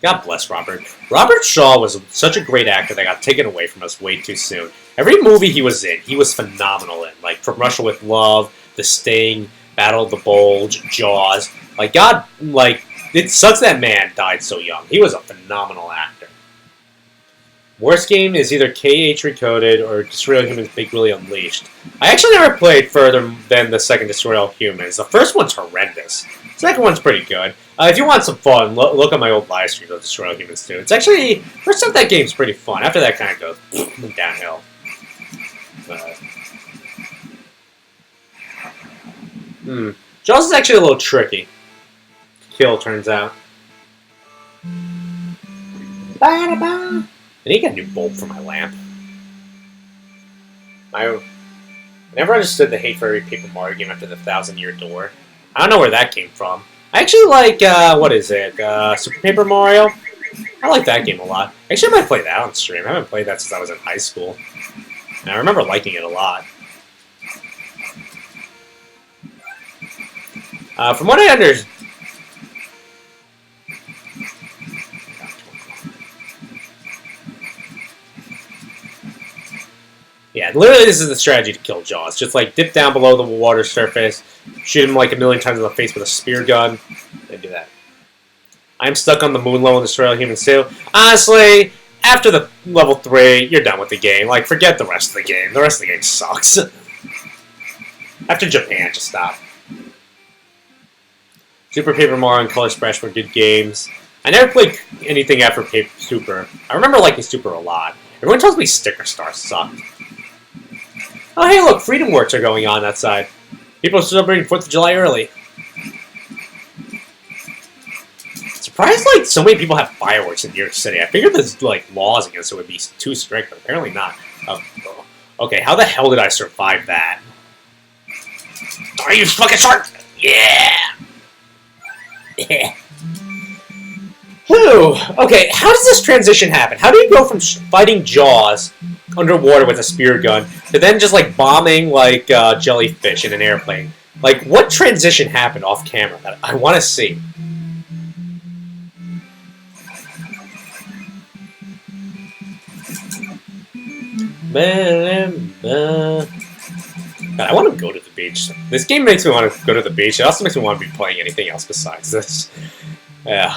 A: God bless Robert. Robert Shaw was such a great actor that got taken away from us way too soon. Every movie he was in, he was phenomenal in. Like, From Russia with Love, The Sting, Battle of the Bulge, Jaws. Like, God, like, it sucks that man died so young. He was a phenomenal actor. Worst game is either KH Recoded or Destroy All Humans Big Willy Unleashed. I actually never played further than the second Destroy All Humans. The first one's horrendous. The second one's pretty good. If you want some fun, look at my old live stream of Destroy All Humans 2. It's actually, first time that game's pretty fun. After that kind of goes downhill. Jaws is actually a little tricky. Kill, turns out. Ba-da-ba. I need to get a new bulb for my lamp. I never understood the hate for every Paper Mario game after the 1,000-Year Door. I don't know where that came from. I actually like, what is it? Super Paper Mario? I like that game a lot. Actually, I might play that on stream. I haven't played that since I was in high school. And I remember liking it a lot. From what I understand... Yeah, literally this is the strategy to kill Jaws. Just like dip down below the water surface, shoot him like a million times in the face with a spear gun, and do that. I'm stuck on the moon level in Destroy All Humans 2. Honestly, after the level 3, you're done with the game. Like, forget the rest of the game. The rest of the game sucks. After Japan, just stop. Super Paper Mario and Color Splash were good games. I never played anything after Super. I remember liking Super a lot. Everyone tells me Sticker Star sucked. Oh, hey, look, Freedom Works are going on that side. People are celebrating 4th of July early. Surprised, like, so many people have fireworks in New York City. I figured there's, like, laws against it would be too strict, but apparently not. Oh, Okay, how the hell did I survive that? Are you fucking short? Yeah! Yeah. Whew. Okay, how does this transition happen? How do you go from fighting Jaws underwater with a spear gun to then just like bombing like jellyfish in an airplane? Like, what transition happened off camera that I want to see? God, I want to go to the beach. This game makes me want to go to the beach. It also makes me want to be playing anything else besides this. Yeah.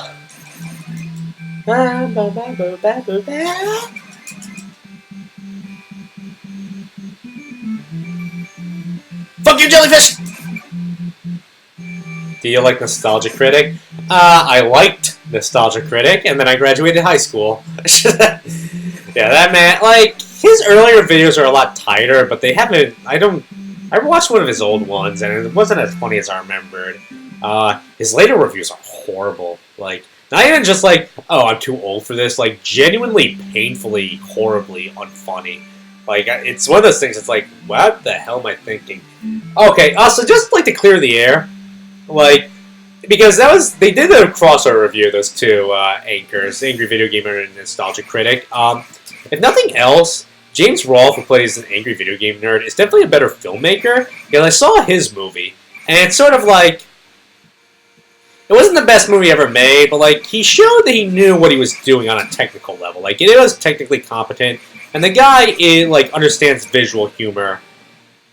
A: Fuck you, jellyfish! Do you like Nostalgia Critic? I liked Nostalgia Critic, and then I graduated high school. Yeah, that man, like, his earlier videos are a lot tighter, but they haven't, I watched one of his old ones, and it wasn't as funny as I remembered. His later reviews are horrible. Like, not even just like, oh, I'm too old for this, like, genuinely, painfully, horribly unfunny. Like, it's one of those things, it's like, what the hell am I thinking? Okay, so just, like, to clear the air, like, because they did a crossover review, those two anchors, Angry Video Gamer and Nostalgia Critic. If nothing else, James Rolfe, who plays an angry video game nerd, is definitely a better filmmaker, because I saw his movie, and it's sort of like, it wasn't the best movie ever made, but like, he showed that he knew what he was doing on a technical level. Like, it was technically competent, and the guy like understands visual humor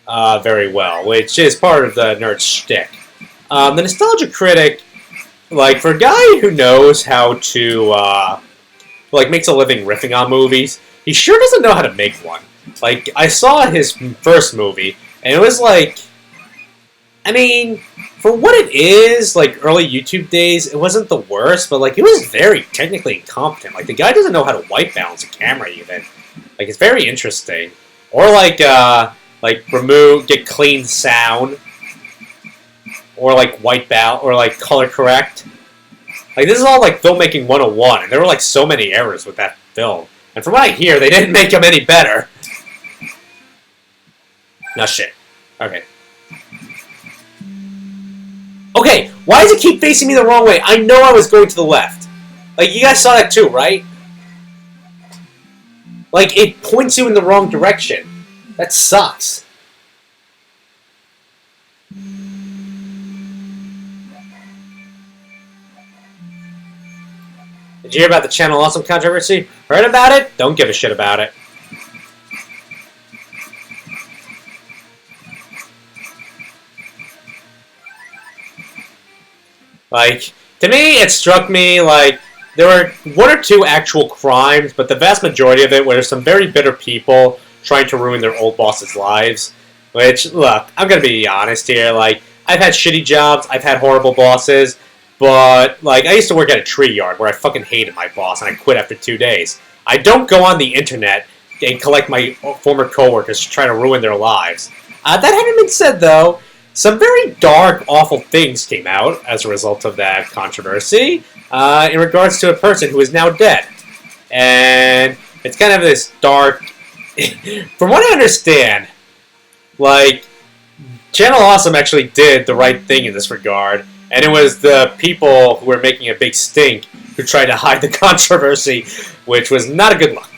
A: very well, which is part of the nerd shtick. The Nostalgia Critic, like, for a guy who knows how to like makes a living riffing on movies, he sure doesn't know how to make one. Like, I saw his first movie, and it was like, I mean, for what it is, like, early YouTube days, it wasn't the worst, but, like, it was very technically incompetent. Like, the guy doesn't know how to white balance a camera, even. Like, it's very interesting. Or, like get clean sound. Or, like, white balance, or, like, color correct. Like, this is all, like, filmmaking 101, and there were, like, so many errors with that film. And from what I hear, they didn't make them any better. No shit. Okay. Okay, why does it keep facing me the wrong way? I know I was going to the left. Like, you guys saw that too, right? Like, it points you in the wrong direction. That sucks. Did you hear about the Channel Awesome controversy? Heard about it? Don't give a shit about it. Like, to me, it struck me like there were one or two actual crimes, but the vast majority of it were some very bitter people trying to ruin their old bosses' lives. Which, look, I'm gonna be honest here, like, I've had shitty jobs, I've had horrible bosses, but, like, I used to work at a tree yard where I fucking hated my boss and I quit after 2 days. I don't go on the internet and collect my former coworkers to try to ruin their lives. That having been said, though, some very dark, awful things came out as a result of that controversy in regards to a person who is now dead. And it's kind of this dark... From what I understand, like, Channel Awesome actually did the right thing in this regard, and it was the people who were making a big stink who tried to hide the controversy, which was not a good look.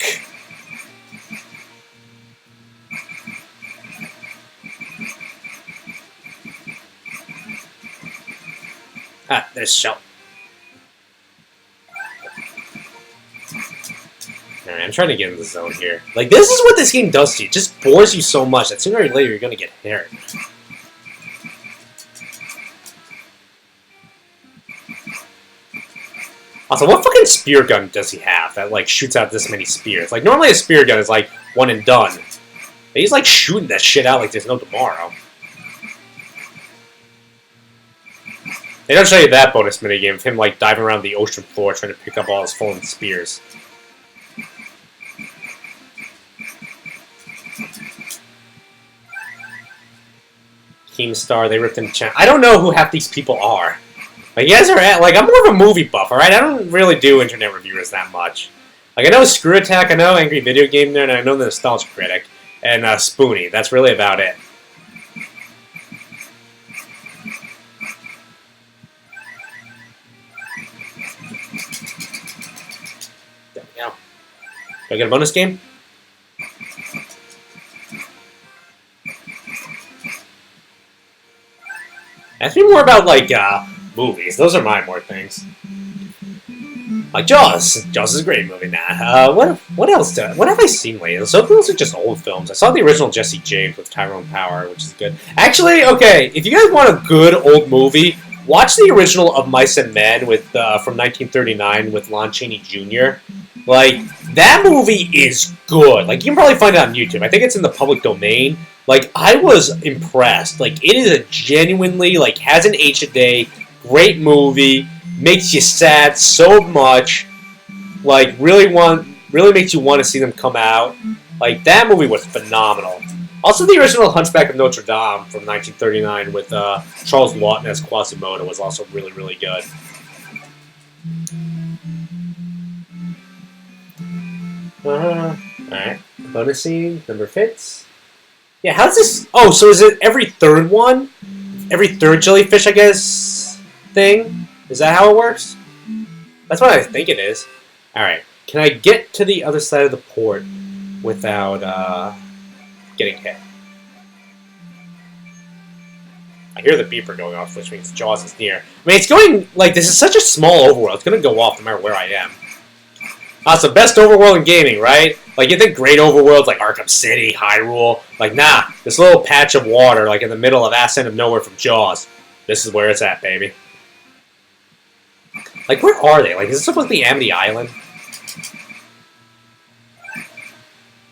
A: Ah, there's Shell. Alright, I'm trying to get in the zone here. Like, this is what this game does to you. It just bores you so much that sooner or later you're gonna get hurt. Also, what fucking spear gun does he have that, like, shoots out this many spears? Like, normally a spear gun is, like, one and done. He's, like, shooting that shit out like there's no tomorrow. They don't show you that bonus minigame of him, like, diving around the ocean floor trying to pick up all his fallen spears. Keemstar, they ripped him I don't know who half these people are. Like, you guys are at, like, I'm more of a movie buff, alright? I don't really do internet reviewers that much. Like, I know Screw Attack, I know Angry Video Game Nerd, and I know the Nostalgia Critic. and Spoonie. That's really about it. There we go. Do I get a bonus game? Ask me more about, like, movies. Those are my more things. Like Jaws. Jaws is a great movie now. What else? What have I seen lately? So those are just old films. I saw the original Jesse James with Tyrone Power, which is good. Actually, okay, if you guys want a good old movie, watch the original of Mice and Men with from 1939 with Lon Chaney Jr. Like, that movie is good. Like, you can probably find it on YouTube. I think it's in the public domain. Like, I was impressed. Like, it is a genuinely, like, hasn't aged a day, great movie, makes you sad so much, like, really makes you want to see them come out. Like, that movie was phenomenal. Also, the original Hunchback of Notre Dame from 1939 with Charles Laughton as Quasimodo was also really, really good. Alright. Bonus scene, number fits. Yeah, how's this? Oh, so is it every third one? Every third jellyfish, I guess, thing? Is that how it works? That's what I think it is. Alright. Can I get to the other side of the port without getting hit? I hear the beeper going off, which means Jaws is near. I mean, it's going, like, this is such a small overworld. It's going to go off no matter where I am. It's the best overworld in gaming, right? Like, you think great overworlds like Arkham City, Hyrule. Like, nah. This little patch of water, like, in the middle of ass end of nowhere from Jaws. This is where it's at, baby. Like, where are they? Like, is this supposed to be Amity Island?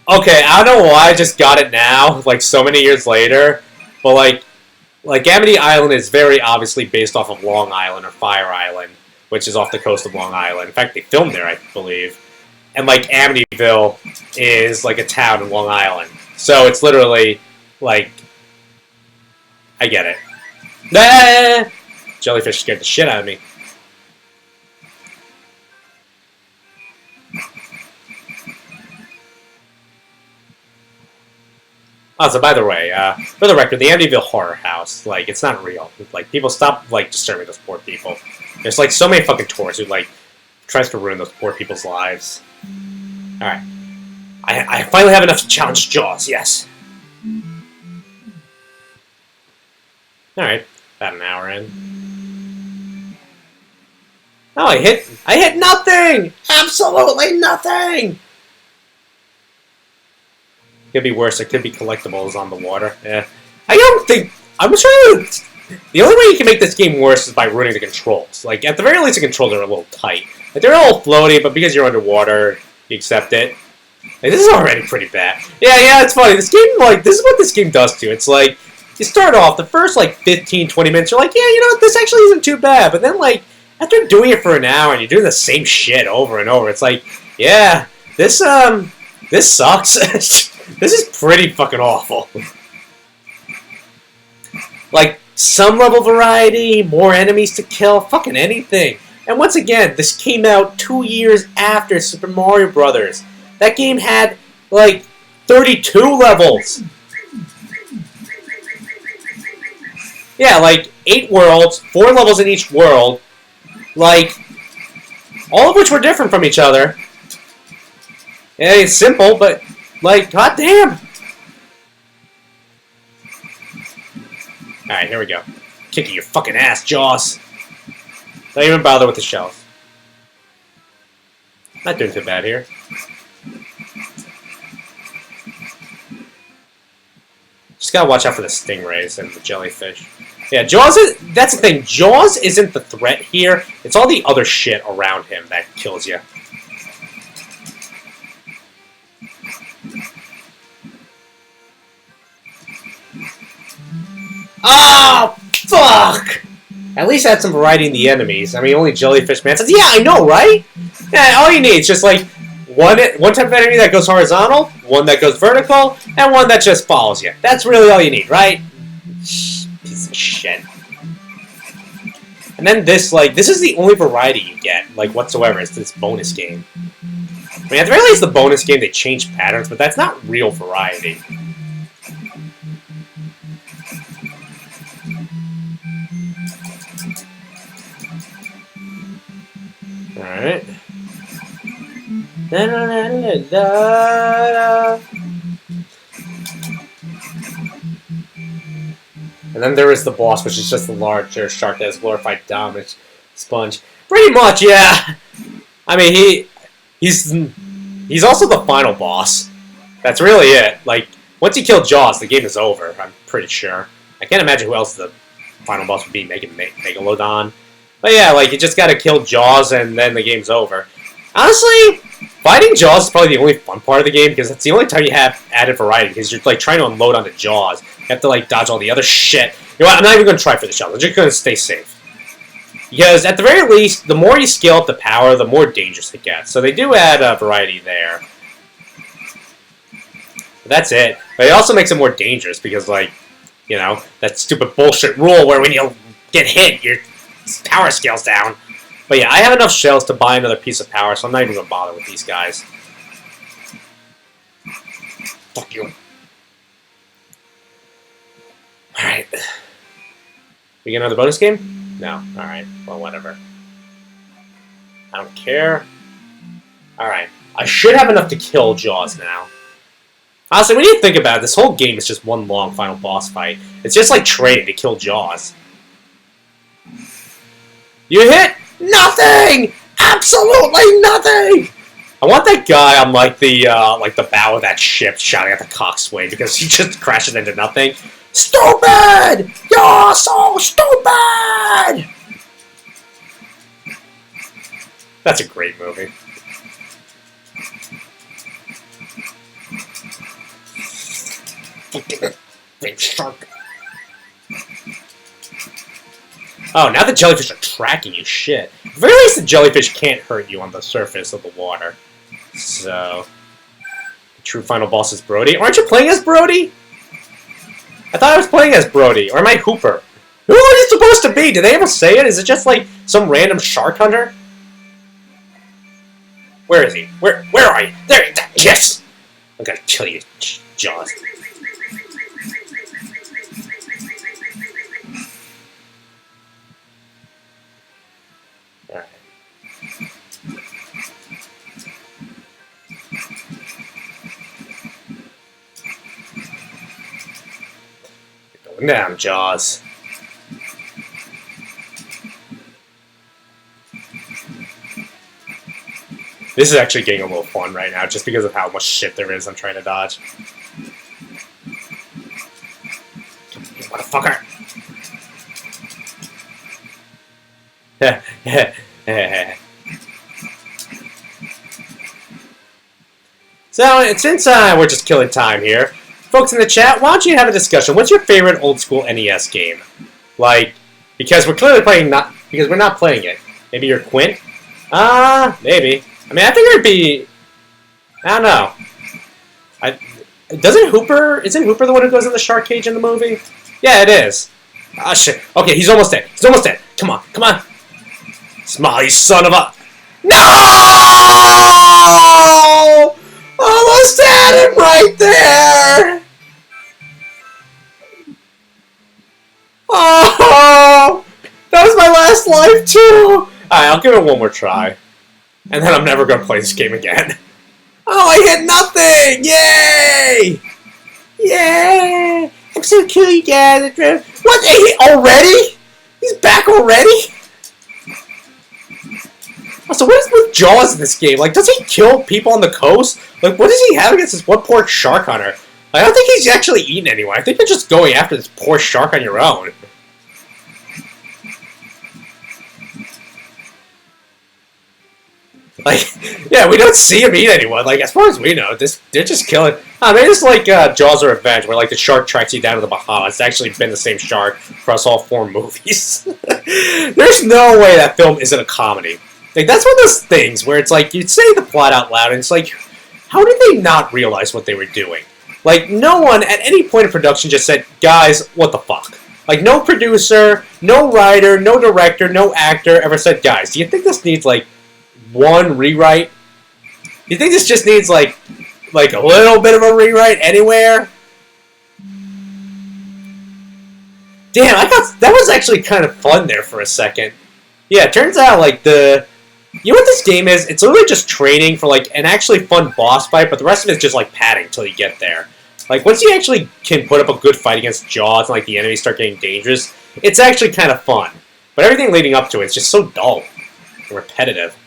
A: Okay, I don't know why I just got it now, like, so many years later. But, like Amity Island is very obviously based off of Long Island or Fire Island, which is off the coast of Long Island. In fact, they filmed there, I believe. And, like, Amityville is, like, a town in Long Island. So it's literally, like... I get it. Ah! Jellyfish scared the shit out of me. Oh, so by the way, for the record, the Amityville Horror House, like, it's not real. Like, people stop, like, disturbing those poor people. There's, like, so many fucking tourists who, like, tries to ruin those poor people's lives. Alright. I finally have enough to challenge Jaws, yes. Alright, about an hour in. Oh, I hit nothing! Absolutely nothing! Could be worse, it could be collectibles on the water. Yeah. I don't think... I'm sure the only way you can make this game worse is by ruining the controls. Like, at the very least, the controls are a little tight. Like, they're all floaty, but because you're underwater, you accept it. Like, this is already pretty bad. Yeah, it's funny. This game, like, this is what this game does to you. It's like, you start off, the first, like, 15, 20 minutes, you're like, yeah, you know what, this actually isn't too bad. But then, like, after doing it for an hour and you're doing the same shit over and over, it's like, yeah, this sucks. This is pretty fucking awful. Like, some level variety, more enemies to kill, fucking anything. And once again, this came out 2 years after Super Mario Brothers. That game had, like, 32 levels. Yeah, like, 8 worlds, 4 levels in each world. Like, all of which were different from each other. Yeah, it's simple, but, like, goddamn. Alright, here we go. Kicking your fucking ass, Jaws. Don't even bother with the shells. Not doing too bad here. Just gotta watch out for the stingrays and the jellyfish. Yeah, Jaws is... That's the thing. Jaws isn't the threat here. It's all the other shit around him that kills you. Oh, fuck! At least add some variety in the enemies. I mean, only Jellyfish Man says, yeah, I know, right? Yeah, all you need is just, like, one type of enemy that goes horizontal, one that goes vertical, and one that just follows you. That's really all you need, right? Piece of shit. And then this, like, this is the only variety you get, like, whatsoever. It's this bonus game. I mean, at the very least, the bonus game, they changed patterns, but that's not real variety. Alright. And then there is the boss, which is just a larger shark that has glorified dominant sponge. Pretty much, yeah. I mean, he's also the final boss. That's really it. Like, once you kill Jaws, the game is over, I'm pretty sure. I can't imagine who else the final boss would be, Megalodon. But yeah, like, you just gotta kill Jaws and then the game's over. Honestly, fighting Jaws is probably the only fun part of the game, because it's the only time you have added variety, because you're, like, trying to unload onto Jaws. You have to, like, dodge all the other shit. You know what, I'm not even gonna try for the shells. I'm just gonna stay safe. Because, at the very least, the more you scale up the power, the more dangerous it gets. So they do add variety there. But that's it. But it also makes it more dangerous, because, like, you know, that stupid bullshit rule where when you get hit, your power scales down. But yeah, I have enough shells to buy another piece of power, so I'm not even going to bother with these guys. Fuck you. Alright. We get another bonus game? No. Alright. Well, whatever. I don't care. Alright. I should have enough to kill Jaws now. Honestly, when you think about it, this whole game is just one long final boss fight. It's just like training to kill Jaws. You hit nothing! Absolutely nothing! I want that guy on like the bow of that ship shouting at the coxswain because he just crashes into nothing. Stupid! You're so stupid! That's a great movie. Big shark. Oh, now the jellyfish are tracking you. Shit. At the very least, the jellyfish can't hurt you on the surface of the water. So, the true final boss is Brody. Aren't you playing as Brody? I thought I was playing as Brody. Or am I Hooper? Who are you supposed to be? Did they ever say it? Is it just like some random shark hunter? Where is he? Where are you? There! Yes! I'm gonna kill you, Jaws. Going down, Jaws. This is actually getting a little fun right now, just because of how much shit there is I'm trying to dodge. You motherfucker! So, since we're just killing time here, folks in the chat, why don't you have a discussion? What's your favorite old school NES game? Like, because we're clearly playing because we're not playing it. Maybe you're Quint? Maybe. I mean, I think it'd be, I don't know. Isn't Hooper the one who goes in the shark cage in the movie? Yeah, it is. Ah, shit. Okay, he's almost dead. He's almost dead. Come on, come on. Smiley son of a... No! Almost had him right there! Oh! That was my last life, too! Alright, I'll give it one more try. And then I'm never gonna play this game again. Oh, I hit nothing! Yay! Yay! I'm so cool, you guys. What? Already? He's back already? So what is with Jaws in this game? Like, does he kill people on the coast? Like, what does he have against this one poor shark hunter? Like, I don't think he's actually eating anyone. I think you're just going after this poor shark on your own. Like, yeah, we don't see him eat anyone. Like, as far as we know, they're just killing. Maybe it's like Jaws of Revenge, where like the shark tracks you down to the Bahamas. It's actually been the same shark across all 4 movies. There's no way that film isn't a comedy. Like, that's one of those things where it's like, you'd say the plot out loud, and it's like, how did they not realize what they were doing? Like, no one at any point in production just said, guys, what the fuck? Like, no producer, no writer, no director, no actor ever said, guys, do you think this needs, like, one rewrite? You think this just needs like a little bit of a rewrite anywhere? Damn, that was actually kind of fun there for a second. Yeah, it turns out like you know what this game is? It's literally just training for like an actually fun boss fight, but the rest of it's just like padding till you get there. Like once you actually can put up a good fight against Jaws and like the enemies start getting dangerous, it's actually kind of fun. But everything leading up to it is just so dull and repetitive.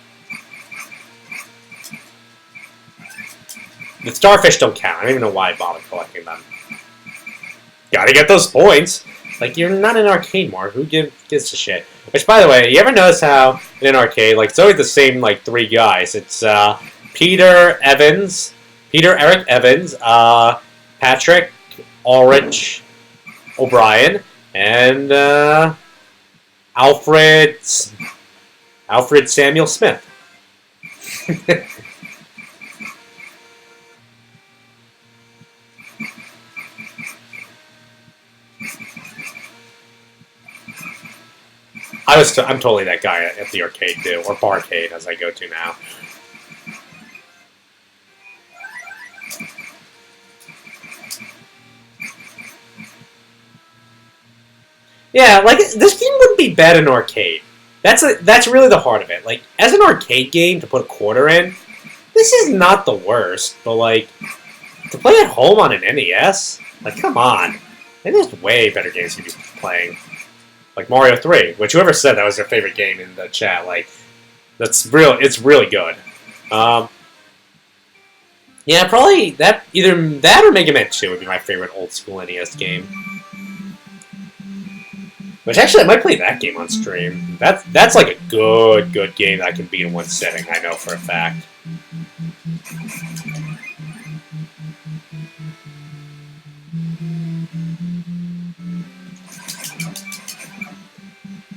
A: The starfish don't count. I don't even know why I bothered collecting them. Gotta get those points. Like, you're not in an arcade, Mark. Who gives a shit? Which, by the way, you ever notice how in an arcade, like, it's always the same, like, 3 guys. It's Peter Eric Evans, Patrick Ulrich O'Brien, and Alfred Samuel Smith. I'm totally that guy at the arcade too, or barcade as I go to now. Yeah, like this game wouldn't be bad in an arcade. That's really the heart of it. Like as an arcade game to put a quarter in, this is not the worst. But like to play at home on an NES, like come on, and there's way better games you could be playing. Like Mario 3, which whoever said that was their favorite game in the chat, like, it's really good. Yeah, probably either that or Mega Man 2 would be my favorite old school NES game. Which actually, I might play that game on stream. That's like a good game that I can beat in one sitting, I know for a fact.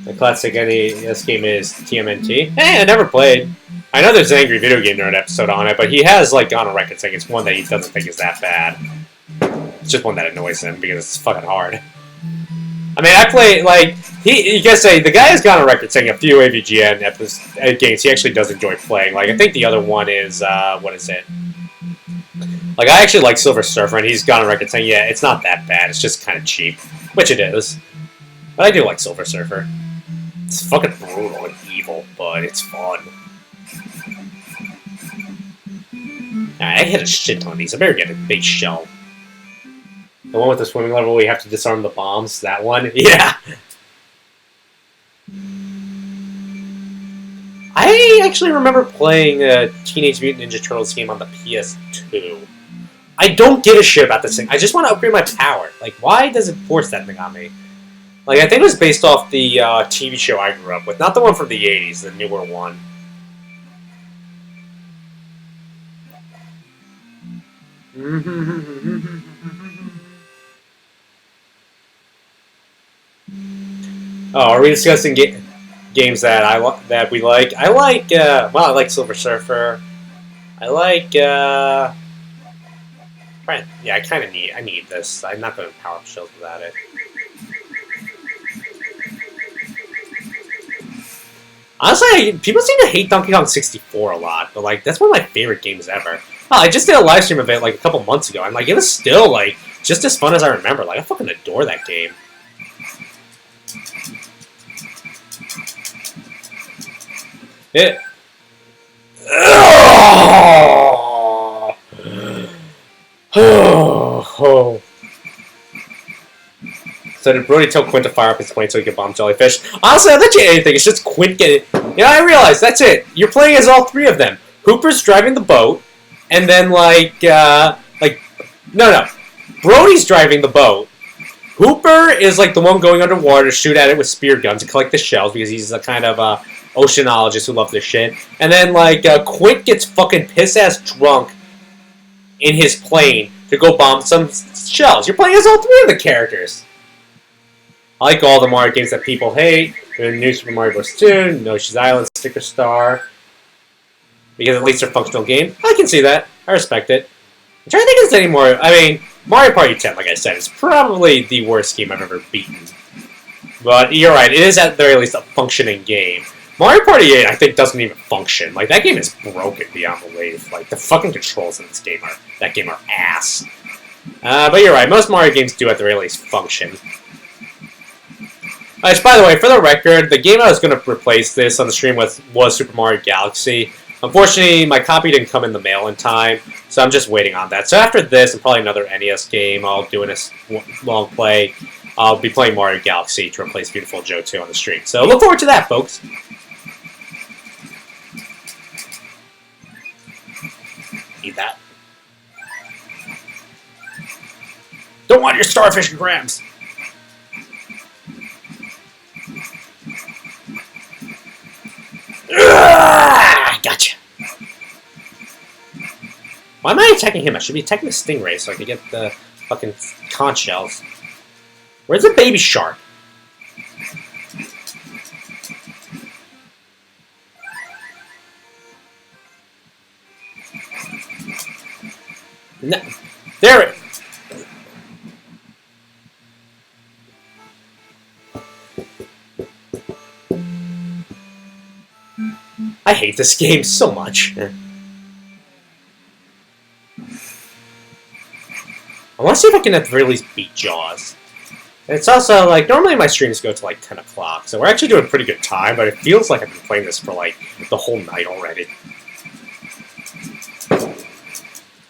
A: The classic NES game is TMNT. Hey, I never played. I know there's an Angry Video Game Nerd episode on it, but he has like gone on record saying it's one that he doesn't think is that bad. It's just one that annoys him because it's fucking hard. I mean, I play like you guys say the guy has gone on record saying a few AVGN games he actually does enjoy playing. Like I think the other one is what is it? Like I actually like Silver Surfer, and he's gone on record saying yeah, it's not that bad. It's just kind of cheap, which it is. But I do like Silver Surfer. It's fucking brutal and evil, but it's fun. I hit a shit ton of these. I better get a big shell. The one with the swimming level where you have to disarm the bombs. That one? Yeah! I actually remember playing a Teenage Mutant Ninja Turtles game on the PS2. I don't give a shit about this thing. I just want to upgrade my power. Like, why does it force that thing on me? Like, I think it was based off the TV show I grew up with. Not the one from the 80s, the newer one. Oh, are we discussing games that we like? I like, I like Silver Surfer. I like, yeah, I kind of need this. I'm not going to power up shells without it. Honestly, people seem to hate Donkey Kong 64 a lot, but like that's one of my favorite games ever. Oh, I just did a live stream of it like a couple months ago, and like it was still like just as fun as I remember. Like I fucking adore that game. It. Oh. So did Brody tell Quint to fire up his plane so he could bomb Jellyfish? Honestly, I'll let you anything. It's just Quint getting... You know, I realize, that's it. You're playing as all 3 of them. Hooper's driving the boat, and then, No. Brody's driving the boat. Hooper is, like, the one going underwater to shoot at it with spear guns and collect the shells because he's a kind of, oceanologist who loves this shit. And then, Quint gets fucking piss-ass drunk in his plane to go bomb some shells. You're playing as all 3 of the characters. I like all the Mario games that people hate. New Super Mario Bros. 2, Yoshi's Island, Sticker Star. Because at least they're functional games. I can see that. I respect it. I'm trying to think if there's any more. I mean, Mario Party 10, like I said, is probably the worst game I've ever beaten. But you're right, it is at the very least a functioning game. Mario Party 8, I think, doesn't even function. Like, that game is broken beyond belief. Like, the fucking controls in this game are ass. But you're right, most Mario games do at the very least function. Which, by the way, for the record, the game I was going to replace this on the stream with was Super Mario Galaxy. Unfortunately, my copy didn't come in the mail in time, so I'm just waiting on that. So after this, and probably another NES game I'll do in a long play, I'll be playing Mario Galaxy to replace Beautiful Joe 2 on the stream. So look forward to that, folks. Eat that. Don't want your starfish and crabs. Gotcha. Why am I attacking him? I should be attacking the stingray so I can get the fucking conch shells. Where's the baby shark? No, there it. I hate this game so much. I want to see if I can at the very least beat Jaws. And it's also, like, normally my streams go to, like, 10 o'clock, so we're actually doing a pretty good time, but it feels like I've been playing this for, like, the whole night already.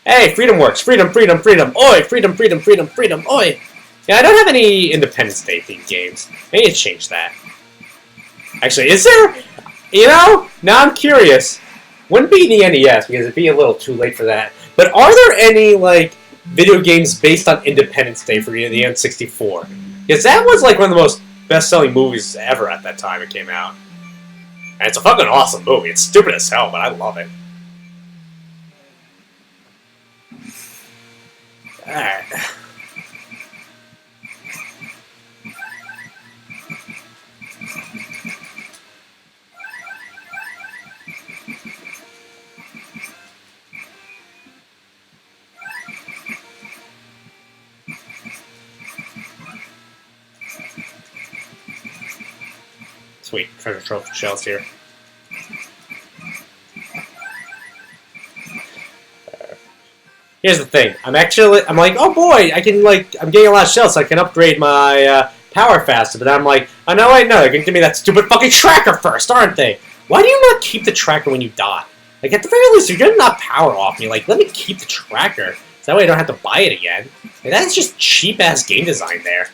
A: Hey, freedom works! Freedom, freedom, freedom! Oi! Freedom, freedom, freedom, freedom! Oi! Yeah, I don't have any Independence Day themed games. I need to change that. Actually, is there... You know, now I'm curious. Wouldn't be the NES, because it'd be a little too late for that. But are there any, like, video games based on Independence Day for the N64? Because that was, like, one of the most best-selling movies ever at that time it came out. And it's a fucking awesome movie. It's stupid as hell, but I love it. Alright. Sweet, treasure trove shells here. Here's the thing. I'm like, oh boy, I'm getting a lot of shells, so I can upgrade my power faster. But then I'm like, oh no, wait, no, they're gonna give me that stupid fucking tracker first, aren't they? Why do you not keep the tracker when you die? Like, at the very least, you're gonna knock power off me. Like, let me keep the tracker, so that way I don't have to buy it again. Like, that's just cheap-ass game design there.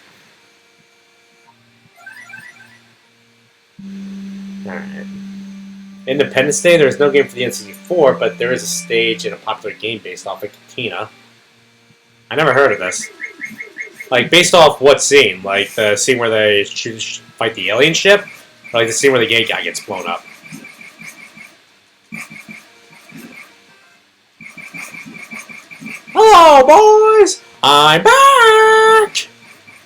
A: Alright. Independence Day, there is no game for the N64, but there is a stage in a popular game based off of Katina. I never heard of this. Like, based off what scene? Like, the scene where they fight the alien ship? Or like the scene where the gay guy gets blown up? Hello, boys! I'm back!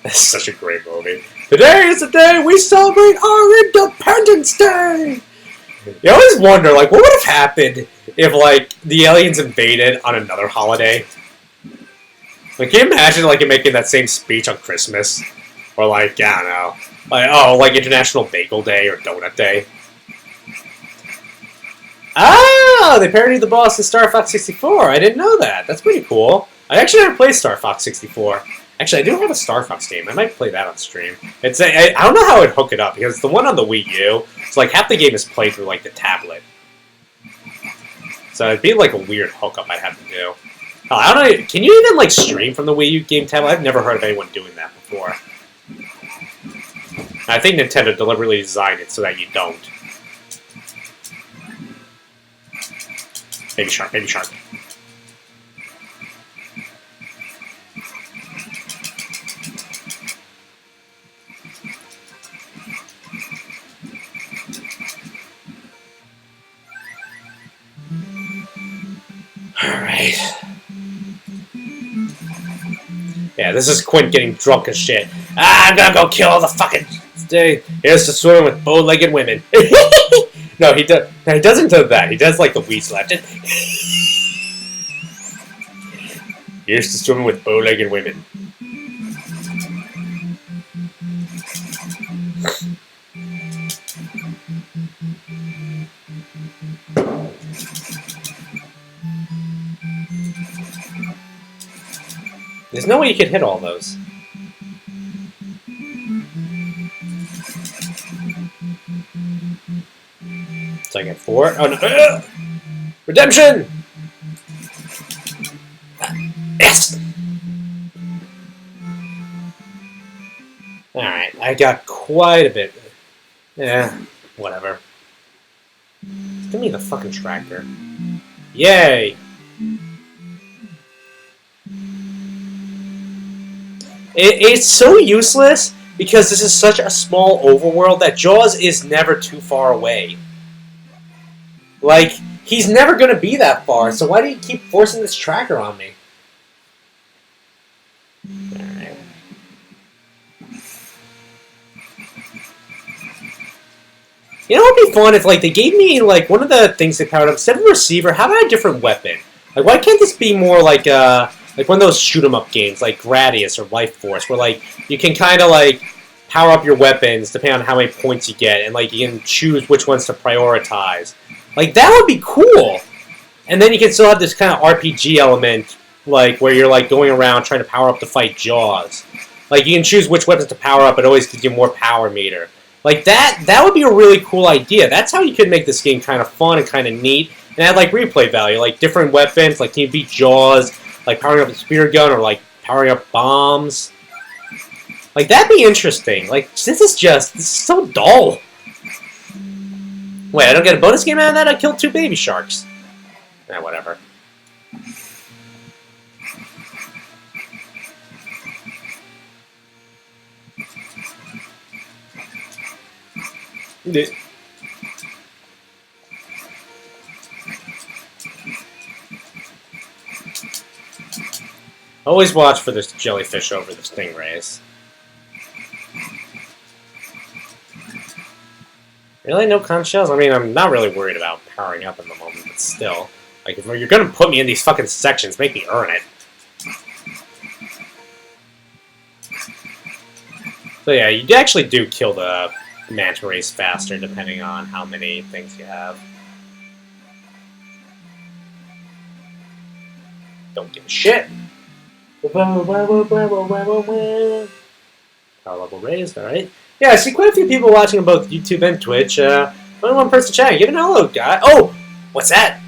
A: That's such a great movie. Today is the day we celebrate our Independence Day! You always wonder, like, what would have happened if, like, the aliens invaded on another holiday? Like, can you imagine, like, making that same speech on Christmas? Or, like, I don't know. Like, oh, like International Bagel Day or Donut Day. Ah, they parodied the boss in Star Fox 64. I didn't know that. That's pretty cool. I actually never played Star Fox 64. Actually, I do have a Star Fox game. I might play that on stream. I don't know how I'd hook it up, because the one on the Wii U, it's like half the game is played through, like, the tablet. So it'd be, like, a weird hookup I'd have to do. Oh, I don't know. Can you even, like, stream from the Wii U game tablet? I've never heard of anyone doing that before. I think Nintendo deliberately designed it so that you don't. Baby shark, baby shark. Alright. Yeah, this is Quint getting drunk as shit. Ah, I'm gonna go kill all the fucking... Here's to swimming with bow-legged women. No, he doesn't do that. He does like the weed slap. Here's to swimming with bow-legged women. There's no way you could hit all those. So I get 4. Oh no! Redemption! Yes! Alright, I got quite a bit. Yeah, whatever. Give me the fucking tractor. Yay! It's so useless because this is such a small overworld that Jaws is never too far away. Like, he's never going to be that far, so why do you keep forcing this tracker on me? Alright. You know what would be fun if, like, they gave me, like, one of the things they powered up, instead of a receiver, how about a different weapon? Like, why can't this be more like one of those shoot-'em-up games, like Gradius or Life Force, where, like, you can kind of, like, power up your weapons depending on how many points you get, and, like, you can choose which ones to prioritize. Like, that would be cool! And then you can still have this kind of RPG element, like, where you're, like, going around trying to power up to fight Jaws. Like, you can choose which weapons to power up, it always gives you more power meter. Like, that would be a really cool idea. That's how you could make this game kind of fun and kind of neat, and add, like, replay value. Like, different weapons, like, can you beat Jaws, like, powering up a spear gun, or, like, powering up bombs. Like, that'd be interesting. Like, this is so dull. Wait, I don't get a bonus game out of that? I killed 2 baby sharks. Eh, whatever. Always watch for this jellyfish over the stingrays. Really? No conch shells? I mean, I'm not really worried about powering up in the moment, but still. Like, if you're gonna put me in these fucking sections, make me earn it. So yeah, you actually do kill the manta rays faster, depending on how many things you have. Don't give a shit. Power level raised, alright. Yeah, I see quite a few people watching on both YouTube and Twitch. Only one person chatting. Give an hello, guy. Oh! What's that?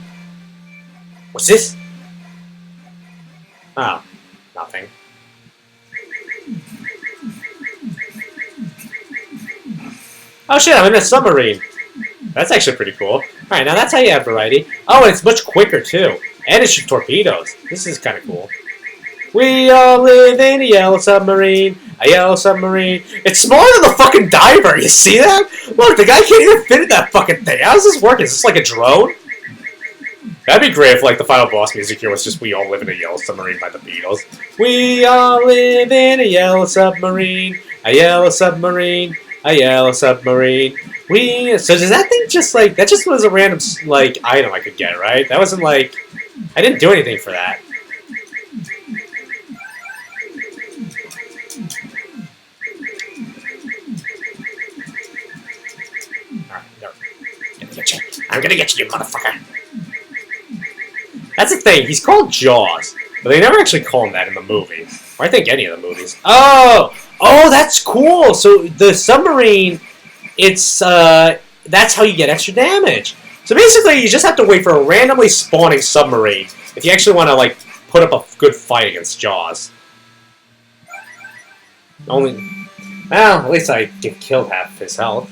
A: What's this? Oh, nothing. Oh shit, I'm in a submarine. That's actually pretty cool. Alright, now that's how you add variety. Oh, and it's much quicker, too. And it shoots torpedoes. This is kind of cool. We all live in a yellow submarine. A yellow submarine. It's smaller than the fucking diver. You see that? Look, the guy can't even fit in that fucking thing. How does this work? Is this like a drone? That'd be great if, like, the final boss music here was just "We All Live in a Yellow Submarine" by the Beatles. We all live in a yellow submarine. A yellow submarine. A yellow submarine. So does that thing just, like, that just was a random, like, item I could get, right? That wasn't, like, I didn't do anything for that. I'm gonna get you, motherfucker. That's the thing, he's called Jaws, but they never actually call him that in the movie. Or I think any of the movies. Oh! Oh, that's cool! So the submarine, it's, that's how you get extra damage. So basically, you just have to wait for a randomly spawning submarine if you actually want to, like, put up a good fight against Jaws. Only... Well, at least I killed half his health.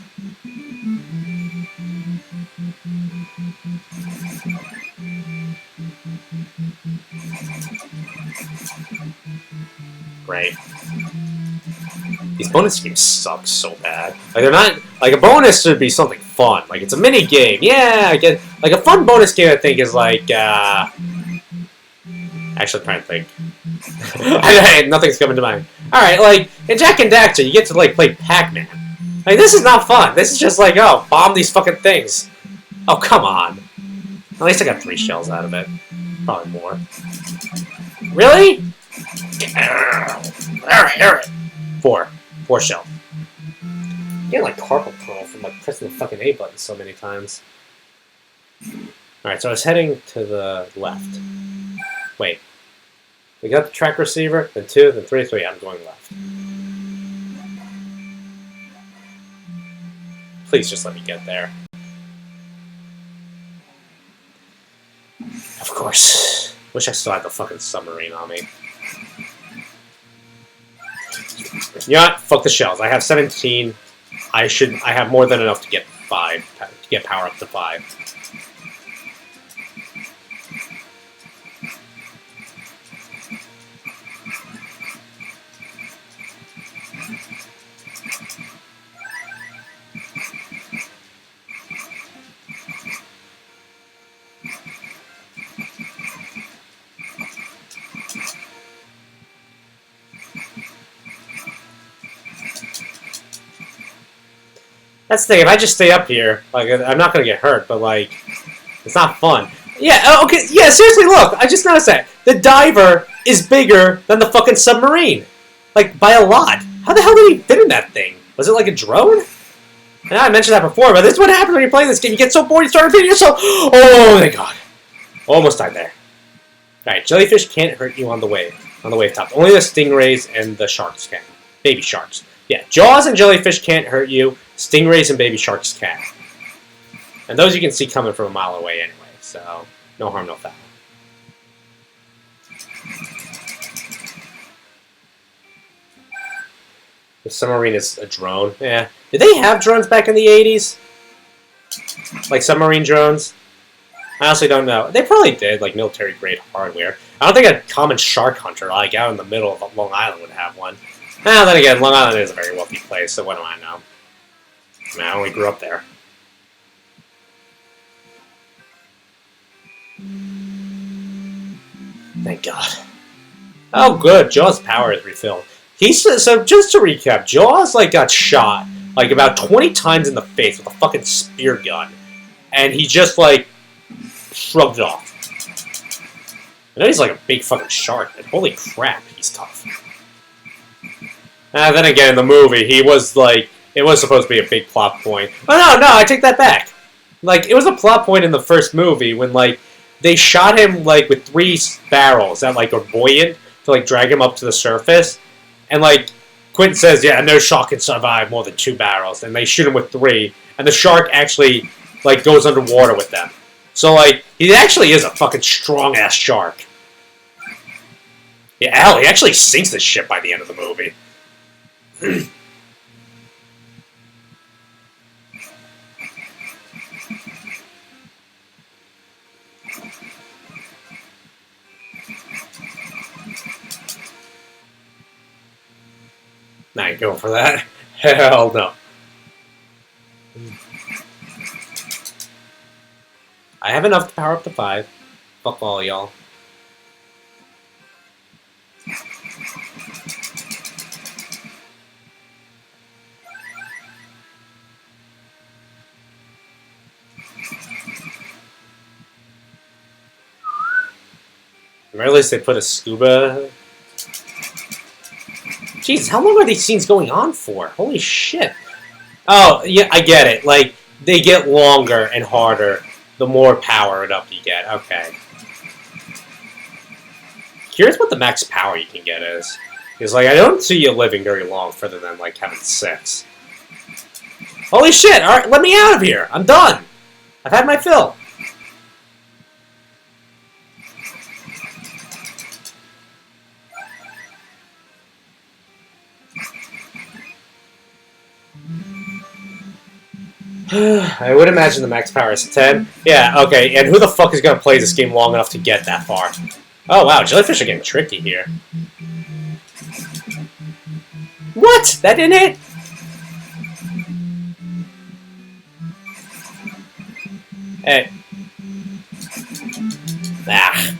A: Right. These bonus games suck so bad. Like, they're not... Like, a bonus should be something fun. Like, it's a mini game. Yeah, I get... Like, a fun bonus game, I think, is like, Actually, I'm trying to think. Nothing's coming to mind. Alright, like, in Jak and Daxter, you get to, like, play Pac-Man. Like, this is not fun. This is just like, oh, bomb these fucking things. Oh, come on. At least I got 3 shells out of it. Probably more. Really? Alright. 4. 4 shell. I'm getting like carpal tunnel from like pressing the fucking A button so many times. Alright, so I was heading to the left. Wait. We got the track receiver, then 2, then 3, 3. I'm going left. Please just let me get there. Of course. Wish I still had the fucking submarine on me. You know what? Fuck the shells. I have 17. I have more than enough to get 5. To get power up to 5. That's the thing. If I just stay up here, like, I'm not gonna get hurt, but like, it's not fun. Yeah. Okay. Yeah. Seriously, look. I just noticed that the diver is bigger than the fucking submarine, like by a lot. How the hell did he fit in that thing? Was it like a drone? And I mentioned that before, but this is what happens when you're playing this game. You get so bored, you start repeating yourself. Oh my god! Almost died there. All right. Jellyfish can't hurt you on the wave top. Only the stingrays and the sharks can. Baby sharks. Yeah. Jaws and jellyfish can't hurt you. Stingrays and baby sharks can. And those you can see coming from a mile away anyway, so no harm, no foul. The submarine is a drone. Yeah. Did they have drones back in the 80s? Like submarine drones? I honestly don't know. They probably did, like military-grade hardware. I don't think a common shark hunter, like out in the middle of Long Island, would have one. Now, then again, Long Island is a very wealthy place, so what do I know? I mean, I only grew up there. Thank God. Oh, good. Jaws' power is refilled. So just to recap, Jaws like got shot like about 20 times in the face with a fucking spear gun, and he just like shrugged it off. I know he's like a big fucking shark, but holy crap, he's tough. Then again, in the movie, he was like, it was supposed to be a big plot point. Oh no, I take that back. Like, it was a plot point in the first movie when like they shot him like with 3 barrels that like are buoyant to like drag him up to the surface, and like Quentin says, yeah, no shark can survive more than 2 barrels, and they shoot him with 3, and the shark actually like goes underwater with them. So like he actually is a fucking strong ass shark. Yeah, hell, he actually sinks the ship by the end of the movie. I ain't going for that. Hell no. I have enough to power up to 5. Fuck all y'all. At the very least, they put a scuba. Jesus, how long are these scenes going on for? Holy shit. Oh, yeah, I get it. Like, they get longer and harder the more powered up you get. Okay. Curious what the max power you can get is. Because, like, I don't see you living very long further than, like, having 6. Holy shit! Alright, let me out of here! I'm done! I've had my fill. I would imagine the max power is 10. Yeah, okay, and who the fuck is going to play this game long enough to get that far? Oh, wow, jellyfish are getting tricky here. What? That didn't hit? Hey. Ah.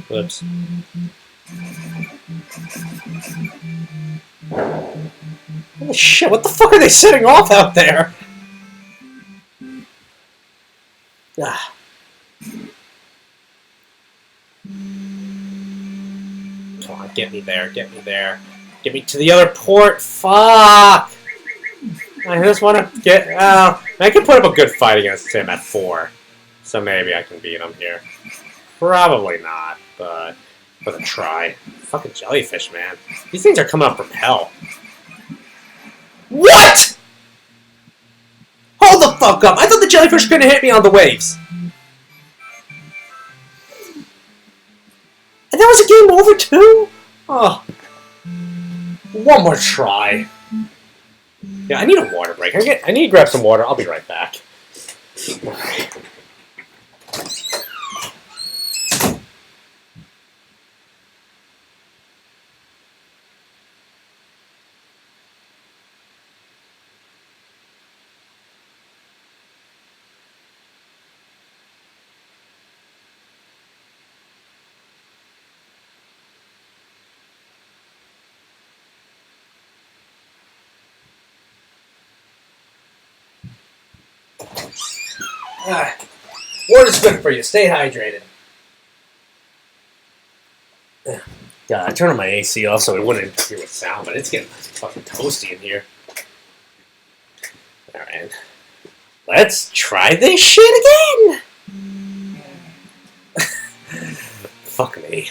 A: Whoops. Oh shit, what the fuck are they setting off out there? Ah. get me there, get me there. Get me to the other port. Fuck! I just want to get... I can put up a good fight against him at 4. So maybe I can beat him here. Probably not, but with a try. Fucking jellyfish, man. These things are coming up from hell. What?! Hold the fuck up! I thought the jellyfish were gonna hit me on the waves. And that was a game over too? Oh. One more try. Yeah, I need a water break. I need to grab some water. I'll be right back. Alright. Water's good for you. Stay hydrated. God, I turned on my AC off so it wouldn't interfere with sound, but it's getting fucking toasty in here. Alright. Let's try this shit again! Fuck me.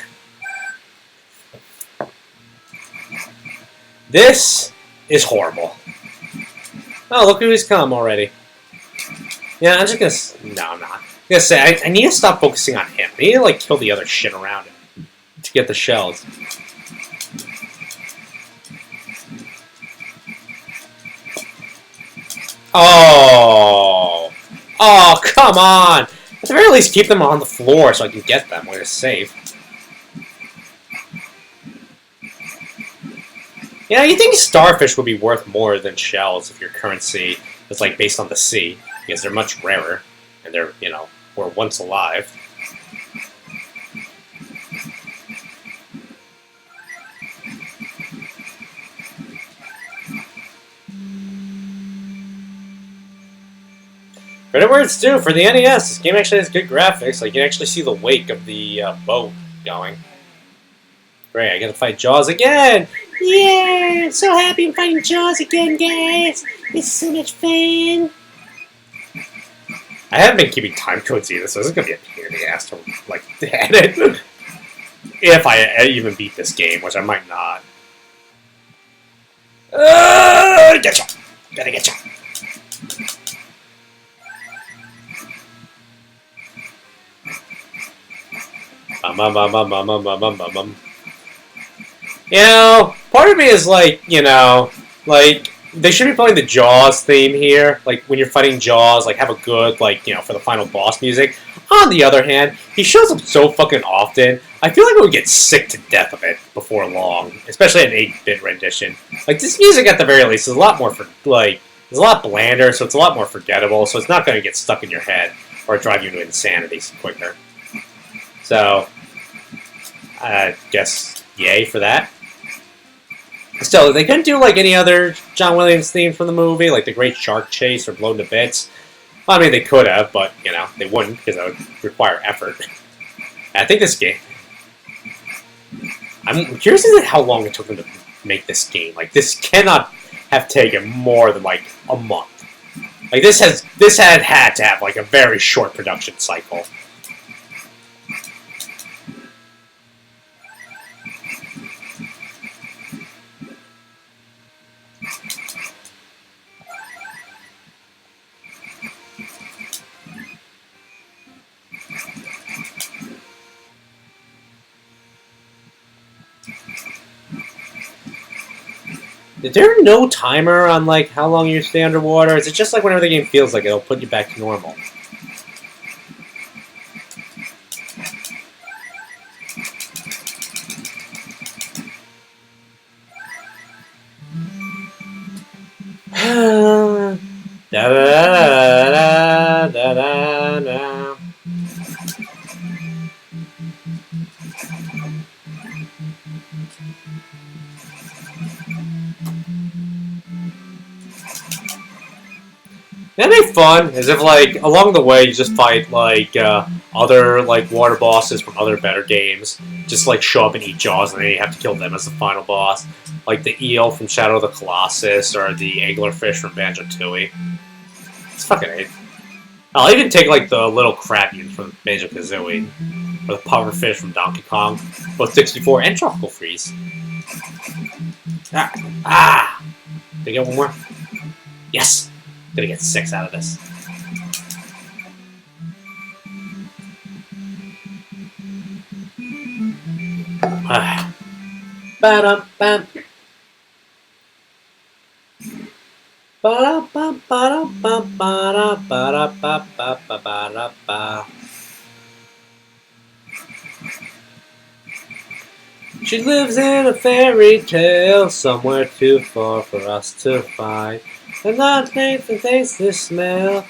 A: This is horrible. Oh, look who's come already. Yeah, I'm just gonna... No, I'm not. I'm gonna say, I need to stop focusing on him. I need to, like, kill the other shit around him to get the shells. Oh! Oh, come on! At the very least, keep them on the floor so I can get them when it's safe. Yeah, you think starfish would be worth more than shells if your currency is, like, based on the sea. Because they're much rarer, and they're, you know, were once alive. Credit where it's due, for the NES, this game actually has good graphics. Like, you can actually see the wake of the boat going. Great, I gotta fight Jaws again! Yeah! I'm so happy I'm fighting Jaws again, guys! It's so much fun! I haven't been keeping time codes either, so this is gonna be a pain in the ass to, like, edit. If I even beat this game, which I might not. Getcha! Gotta getcha! You know, part of me is like, you know, like, they should be playing the Jaws theme here. Like, when you're fighting Jaws, like, have a good, like, you know, for the final boss music. On the other hand, he shows up so fucking often, I feel like I would get sick to death of it before long. Especially an 8-bit rendition. Like, this music, at the very least, is a lot more, it's a lot blander, so it's a lot more forgettable, so it's not going to get stuck in your head or drive you into insanity quicker. So, I guess, yay for that. Still, they couldn't do, like, any other John Williams theme from the movie, like The Great Shark Chase or Blown to Bits. Well, I mean, they could have, but, you know, they wouldn't, because that would require effort. I think this game... I'm curious as to how long it took them to make this game. Like, this cannot have taken more than, like, a month. Like, this had to have, like, a very short production cycle. Is there no timer on, like, how long you stay underwater? Is it just like whenever the game feels like it'll put you back to normal? Da da da da da da da. That'd be fun, as if, like, along the way you just fight, like, other, like, water bosses from other better games. Just, like, show up and eat Jaws, and then you have to kill them as the final boss. Like the eel from Shadow of the Colossus, or the anglerfish from Banjo-Tooie. It's fucking it. I'll even take, like, the little crabbies from Banjo-Kazooie. Or the pufferfish from Donkey Kong. Both 64 and Tropical Freeze. Ah! Did I get one more? Yes! Gonna get 6 out of this. Ba-dum-bam. Ba-da-ba-ba-da-ba-ba-da-ba-da-ba-ba-ba-ba. She lives in a fairy tale somewhere too far for us to find. And not Nathan thinks the smell.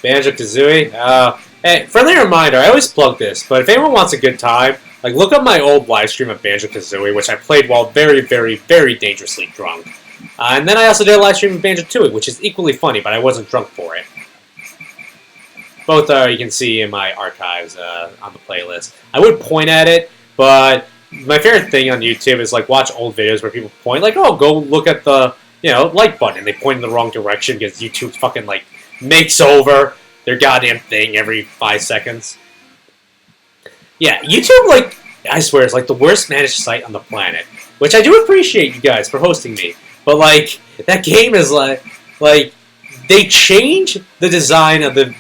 A: Banjo-Kazooie. Hey, friendly reminder, I always plug this, but if anyone wants a good time, like, look up my old live stream of Banjo-Kazooie, which I played while very, very, very dangerously drunk. And then I also did a live stream of Banjo-Tooie, which is equally funny, but I wasn't drunk for it. Both you can see in my archives on the playlist. I would point at it, but my favorite thing on YouTube is, like, watch old videos where people point, like, oh, go look at the, like button, and they point in the wrong direction because YouTube fucking, like, makes over their goddamn thing every 5 seconds. Yeah, YouTube, like, I swear, is, like, the worst managed site on the planet. Which I do appreciate you guys for hosting me. But, like, that game is, like, they change the design of the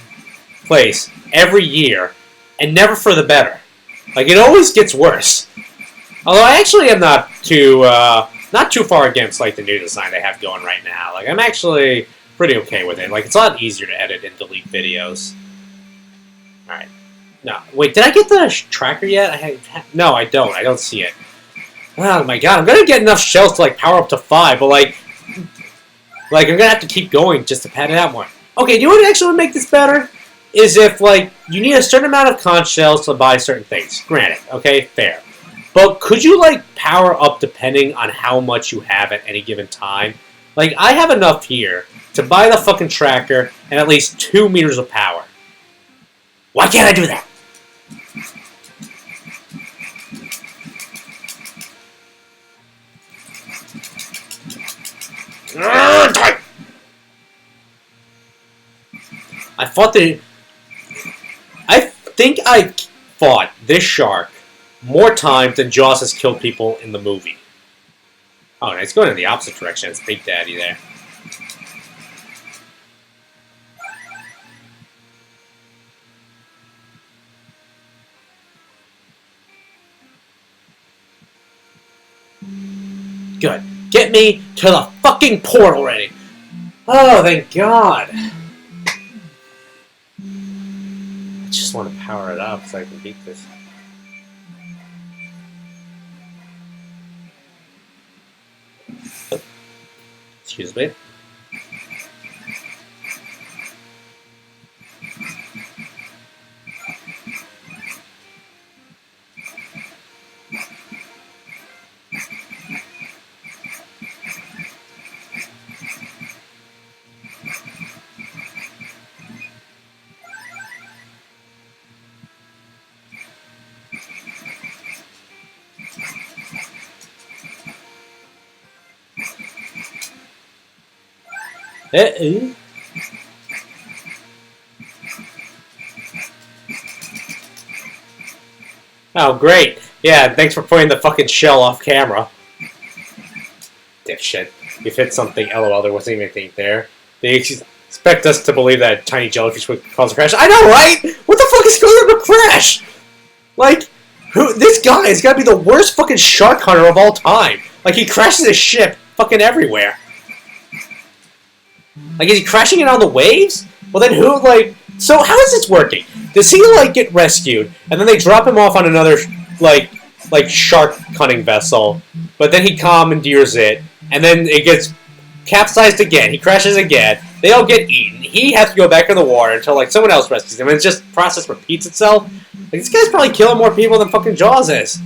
A: place every year, and never for the better. Like, it always gets worse. Although I actually am not too far against, like, the new design they have going right now. Like, I'm actually pretty okay with it. Like, it's a lot easier to edit and delete videos. Alright. No. Wait, did I get the tracker yet? No, I don't. I don't see it. Oh my god, I'm gonna get enough shells to, like, power up to 5, but, like, I'm gonna have to keep going just to pad it out more. Okay, do you know what actually would make this better? Is if, like, you need a certain amount of conch shells to buy certain things. Granted, okay, fair. But could you, like, power up depending on how much you have at any given time? Like, I have enough here to buy the fucking tracker and at least 2 meters of power. Why can't I do that? I think I fought this shark more times than Jaws has killed people in the movie. Oh, and it's going in the opposite direction. It's Big Daddy there. Good. Get me to the fucking port already. Oh, thank God. I just want to power it up so I can beat this. Excuse me. Oh, great. Yeah, thanks for putting the fucking shell off camera. Dipshit. You've hit something, lol, there wasn't even anything there. They expect us to believe that tiny jellyfish would cause a crash. I know, right? What the fuck is causing a crash? Like, this guy has got to be the worst fucking shark hunter of all time. Like, he crashes his ship fucking everywhere. Like, is he crashing it on the waves? Well, then who, like... So, how is this working? Does he, like, get rescued, and then they drop him off on another, like shark hunting vessel, but then he commandeers it, and then it gets capsized again. He crashes again. They all get eaten. He has to go back in the water until, like, someone else rescues him, and it's just the process repeats itself. Like, this guy's probably killing more people than fucking Jaws is.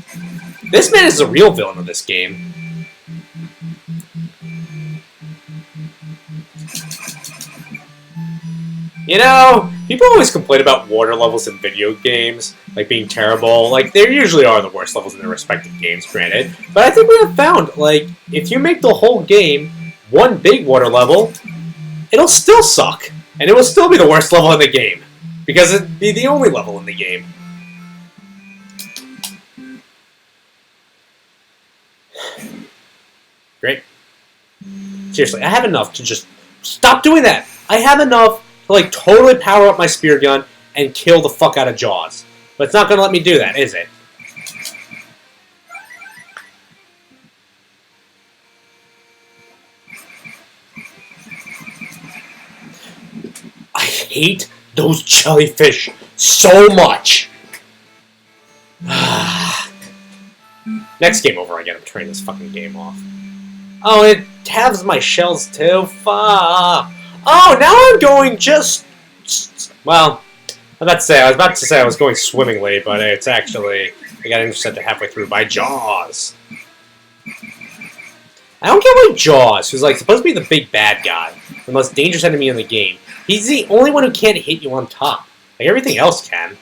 A: This man is the real villain of this game. You know, people always complain about water levels in video games, like being terrible. Like, they usually are the worst levels in their respective games, granted. But I think we have found, like, if you make the whole game one big water level, it'll still suck. And it will still be the worst level in the game. Because it'd be the only level in the game. Great. Seriously, I have enough to just stop doing that. I have enough to like totally power up my spear gun and kill the fuck out of Jaws. But it's not going to let me do that, is it? I hate those jellyfish so much. Next game over, I get him turning this fucking game off. Oh, it halves my shells too. Fuck. Oh, now I'm going just. Well, I was about to say I was going swimmingly, but it's actually I got intercepted halfway through by Jaws. I don't get why Jaws, who's like supposed to be the big bad guy, the most dangerous enemy in the game, he's the only one who can't hit you on top. Like everything else can.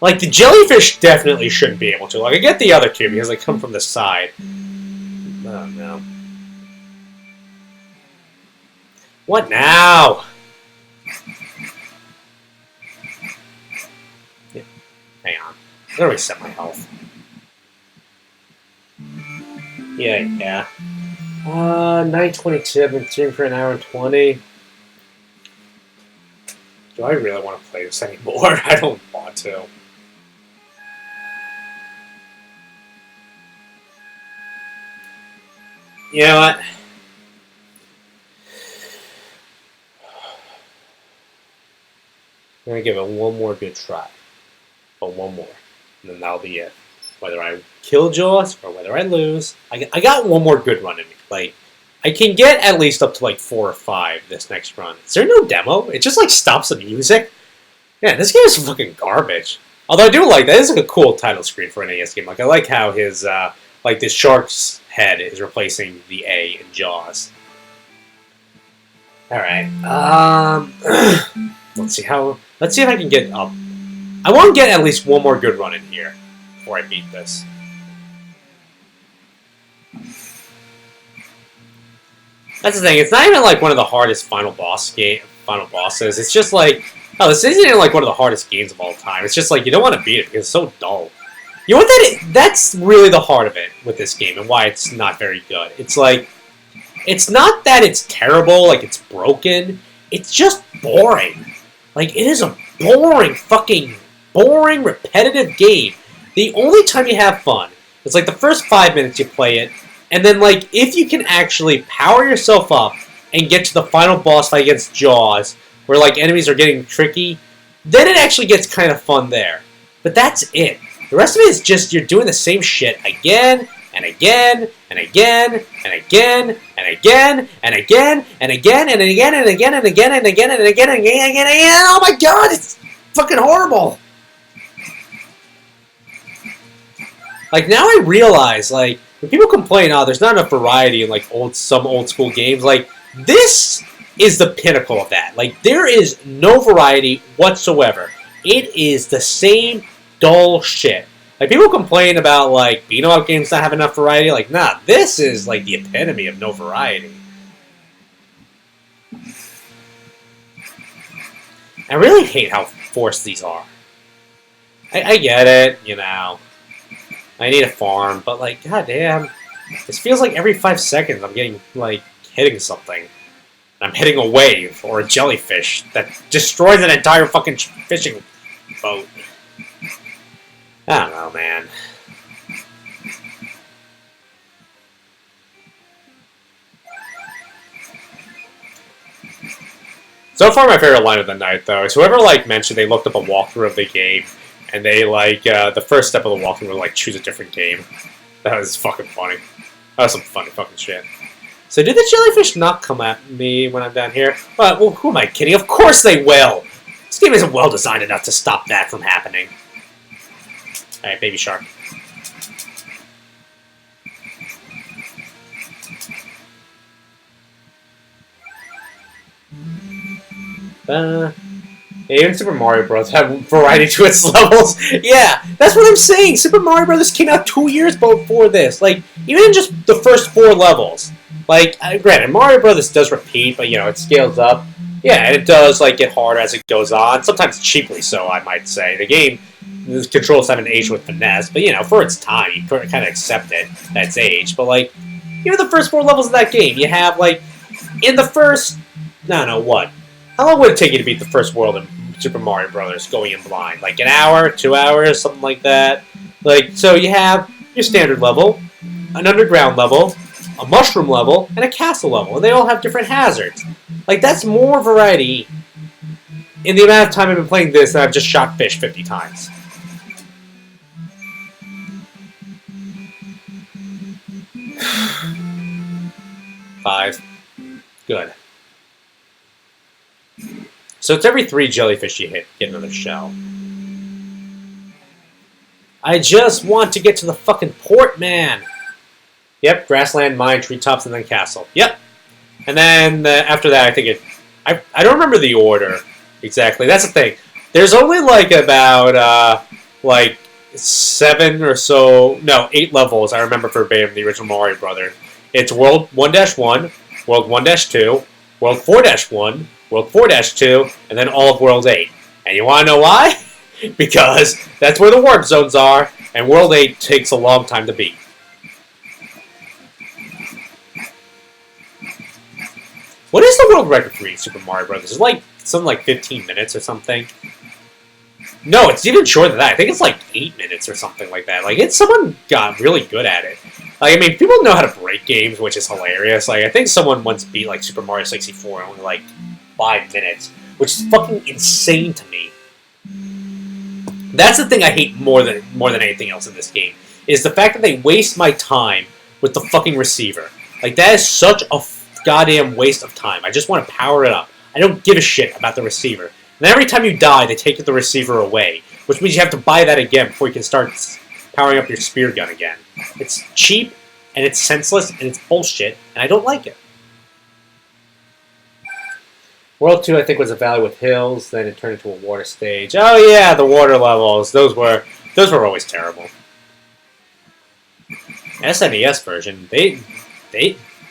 A: Like the jellyfish definitely shouldn't be able to. Like I get the other two because they come from the side. Oh no. What now? Yeah. Hang on. I'm gonna reset my health. Yeah. 9:22. I've been streaming for an hour and 20. Do I really want to play this anymore? I don't want to. You know what? I'm going to give it one more good try. But one more. And then that'll be it. Whether I kill Jaws or whether I lose, I got one more good run in me. Like, I can get at least up to like 4 or 5 this next run. Is there no demo? It just like stops the music? Yeah, this game is fucking garbage. Although I do like that. It's like a cool title screen for an NES game. Like, I like how his, like this shark's head is replacing the A in Jaws. Alright. Let's see if I can get up. I want to get at least one more good run in here before I beat this. That's the thing. It's not even like one of the hardest final bosses. It's just like, oh, this isn't even like one of the hardest games of all time. It's just like you don't want to beat it because it's so dull. You know what that's really the heart of it with this game and why it's not very good. It's like, it's not that it's terrible, like it's broken. It's just boring. Like, it is a boring, repetitive game. The only time you have fun is like the first 5 minutes you play it, and then like if you can actually power yourself up and get to the final boss fight against Jaws, where like enemies are getting tricky, then it actually gets kind of fun there. But that's it. The rest of it is just you're doing the same shit again and again and again and again and again and again and again and again and again and again and again and again and again and again. Oh my god, it's fucking horrible. Like now I realize, like, when people complain, oh, there's not enough variety in like some old school games, like this is the pinnacle of that. Like there is no variety whatsoever. It is the same dull shit. Like people complain about like beat 'em up games not have enough variety. Like, nah, this is like the epitome of no variety. I really hate how forced these are. I get it, you know. I need a farm, but like, goddamn, this feels like every 5 seconds I'm getting like hitting something. I'm hitting a wave or a jellyfish that destroys an entire fucking fishing boat. I don't know, man. So far, my favorite line of the night, though, is whoever like mentioned they looked up a walkthrough of the game, and they like the first step of the walkthrough was like choose a different game. That was fucking funny. That was some funny fucking shit. So did the jellyfish not come at me when I'm down here? Well, who am I kidding? Of course they will! This game isn't well designed enough to stop that from happening. Alright, baby shark. Even Super Mario Bros. Had variety to its levels. Yeah, that's what I'm saying. Super Mario Bros. Came out 2 years before this. Like, even in just the first 4 levels. Like, granted, Mario Bros. Does repeat, but, it scales up. Yeah, and it does, like, get harder as it goes on. Sometimes cheaply so, I might say. The game, the controls haven't aged with finesse, but, for its time, you kind of accept it, that it's aged. But, like, even the first 4 levels of that game, you have, like, in the first, I don't know, what? How long would it take you to beat the first world in Super Mario Brothers going in blind? Like an hour, 2 hours, something like that? Like, so you have your standard level, an underground level, a mushroom level, and a castle level, and they all have different hazards. Like, that's more variety in the amount of time I've been playing this that I've just shot fish 50 times. Five. Good. So it's every 3 jellyfish you hit, get another shell. I just want to get to the fucking port, man. Yep, grassland, mine, treetops, and then castle. Yep. And then after that, I think I don't remember the order exactly. That's the thing. There's only like about like 7 or so, no, 8 levels I remember verbatim the original Mario Brothers. It's World 1-1, World 1-2, World 4-1, World 4-2, and then all of World 8. And you want to know why? Because that's where the warp zones are, and World 8 takes a long time to beat. What is the world record for Super Mario Brothers? Is it like something like 15 minutes or something? No, it's even shorter than that. I think it's like 8 minutes or something like that. Like, someone got really good at it. Like, I mean, people know how to break games, which is hilarious. Like, I think someone once beat, like, Super Mario 64 in only, like, 5 minutes, which is fucking insane to me. That's the thing I hate more than anything else in this game, is the fact that they waste my time with the fucking receiver. Like, that is such a goddamn waste of time. I just want to power it up. I don't give a shit about the receiver. And every time you die, they take the receiver away, which means you have to buy that again before you can start powering up your spear gun again. It's cheap, and it's senseless, and it's bullshit, and I don't like it. World 2, I think, was a valley with hills, then it turned into a water stage. Oh yeah, the water levels. Those were always terrible. SNES version, did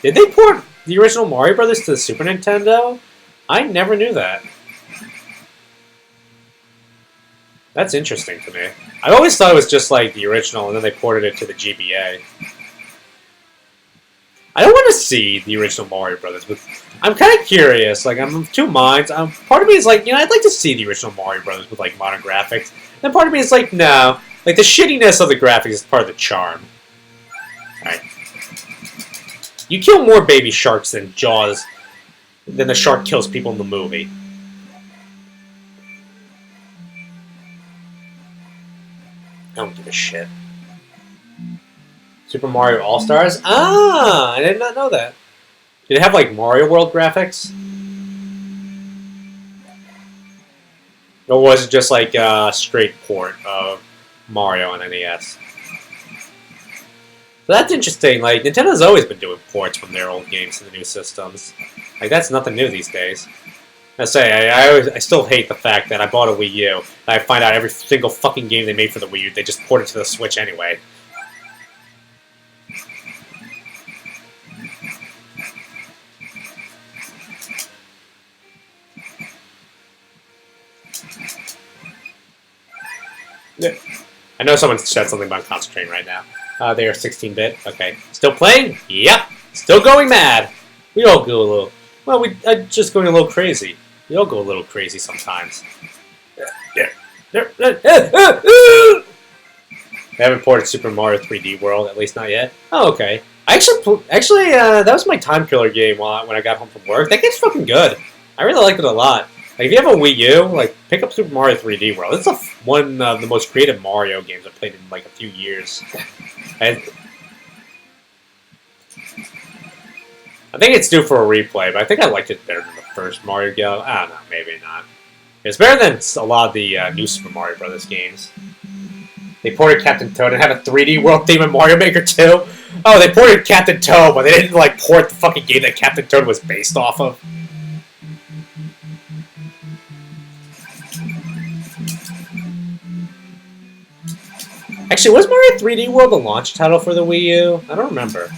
A: they port the original Mario Brothers to the Super Nintendo? I never knew that. That's interesting to me. I always thought it was just like the original, and then they ported it to the GBA. I don't want to see the original Mario Brothers, but I'm kind of curious. Like, I'm of two minds. Part of me is like, I'd like to see the original Mario Brothers with like modern graphics. Then part of me is like, no. Like, the shittiness of the graphics is part of the charm. Alright. You kill more baby sharks than Jaws, than the shark kills people in the movie. I don't give a shit. Super Mario All-Stars? Ah! I did not know that. Did it have, like, Mario World graphics? Or was it just, like, a straight port of Mario on NES? So that's interesting. Like, Nintendo's always been doing ports from their old games to the new systems. Like, that's nothing new these days. I say, I still hate the fact that I bought a Wii U, and I find out every single fucking game they made for the Wii U, they just ported to the Switch anyway. I know someone said something about concentrating right now. They are 16-bit. Okay. Still playing? Yep. Still going mad. We all go a little... Well, I'm just going a little crazy. We all go a little crazy sometimes. They haven't ported Super Mario 3D World, at least not yet. Oh, okay. Actually, that was my time killer game when I got home from work. That game's fucking good. I really liked it a lot. Like, if you have a Wii U, like, pick up Super Mario 3D World. It's one of the most creative Mario games I've played in, like, a few years. And I think it's due for a replay, but I think I liked it better than the first Mario game. I don't know, maybe not. It's better than a lot of the new Super Mario Brothers games. They ported Captain Toad and have a 3D World theme in Mario Maker 2. Oh, they ported Captain Toad, but they didn't, like, port the fucking game that Captain Toad was based off of. Actually, was Mario 3D World the launch title for the Wii U? I don't remember.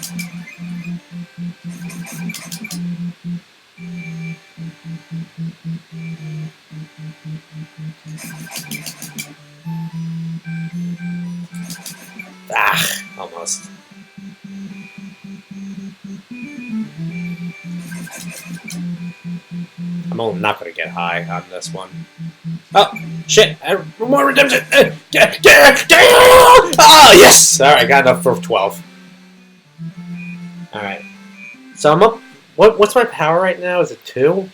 A: Ah, almost. I'm not going to get high on this one. Oh, shit. More redemption. Oh, yes! Alright, I got enough for 12. Alright. So I'm up. What's my power right now? Is it 2?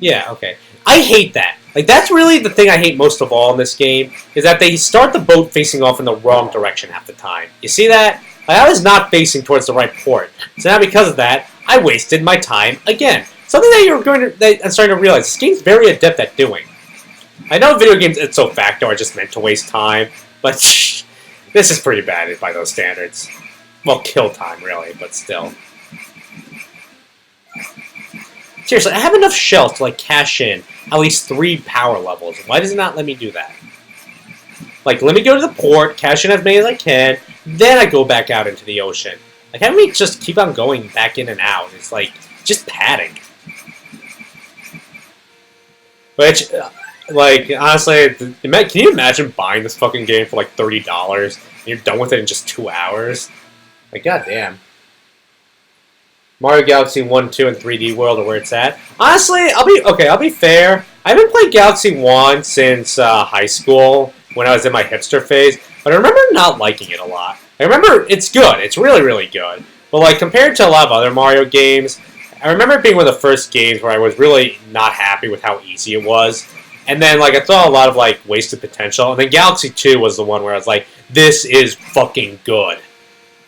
A: Yeah, okay. I hate that. Like, that's really the thing I hate most of all in this game, is that they start the boat facing off in the wrong direction half the time. You see that? Like, I was not facing towards the right port. So now because of that, I wasted my time again. Something that I'm starting to realize, this game's very adept at doing. I know video games ipso facto are just meant to waste time, but this is pretty bad by those standards. Well, kill time, really, but still. Seriously, I have enough shells to, like, cash in at least 3 power levels. Why does it not let me do that? Like, let me go to the port, cash in as many as I can, then I go back out into the ocean. Like, having me just keep on going back in and out is, like, just padding. Which, like, honestly, can you imagine buying this fucking game for, like, $30 and you're done with it in just 2 hours? Like, goddamn. Mario Galaxy 1, 2, and 3D World are where it's at. Honestly, I'll be fair. I haven't played Galaxy 1 since high school, when I was in my hipster phase, but I remember not liking it a lot. I remember it's good. It's really, really good. But, like, compared to a lot of other Mario games, I remember it being one of the first games where I was really not happy with how easy it was. And then, like, I saw a lot of, like, wasted potential. And then Galaxy 2 was the one where I was like, this is fucking good.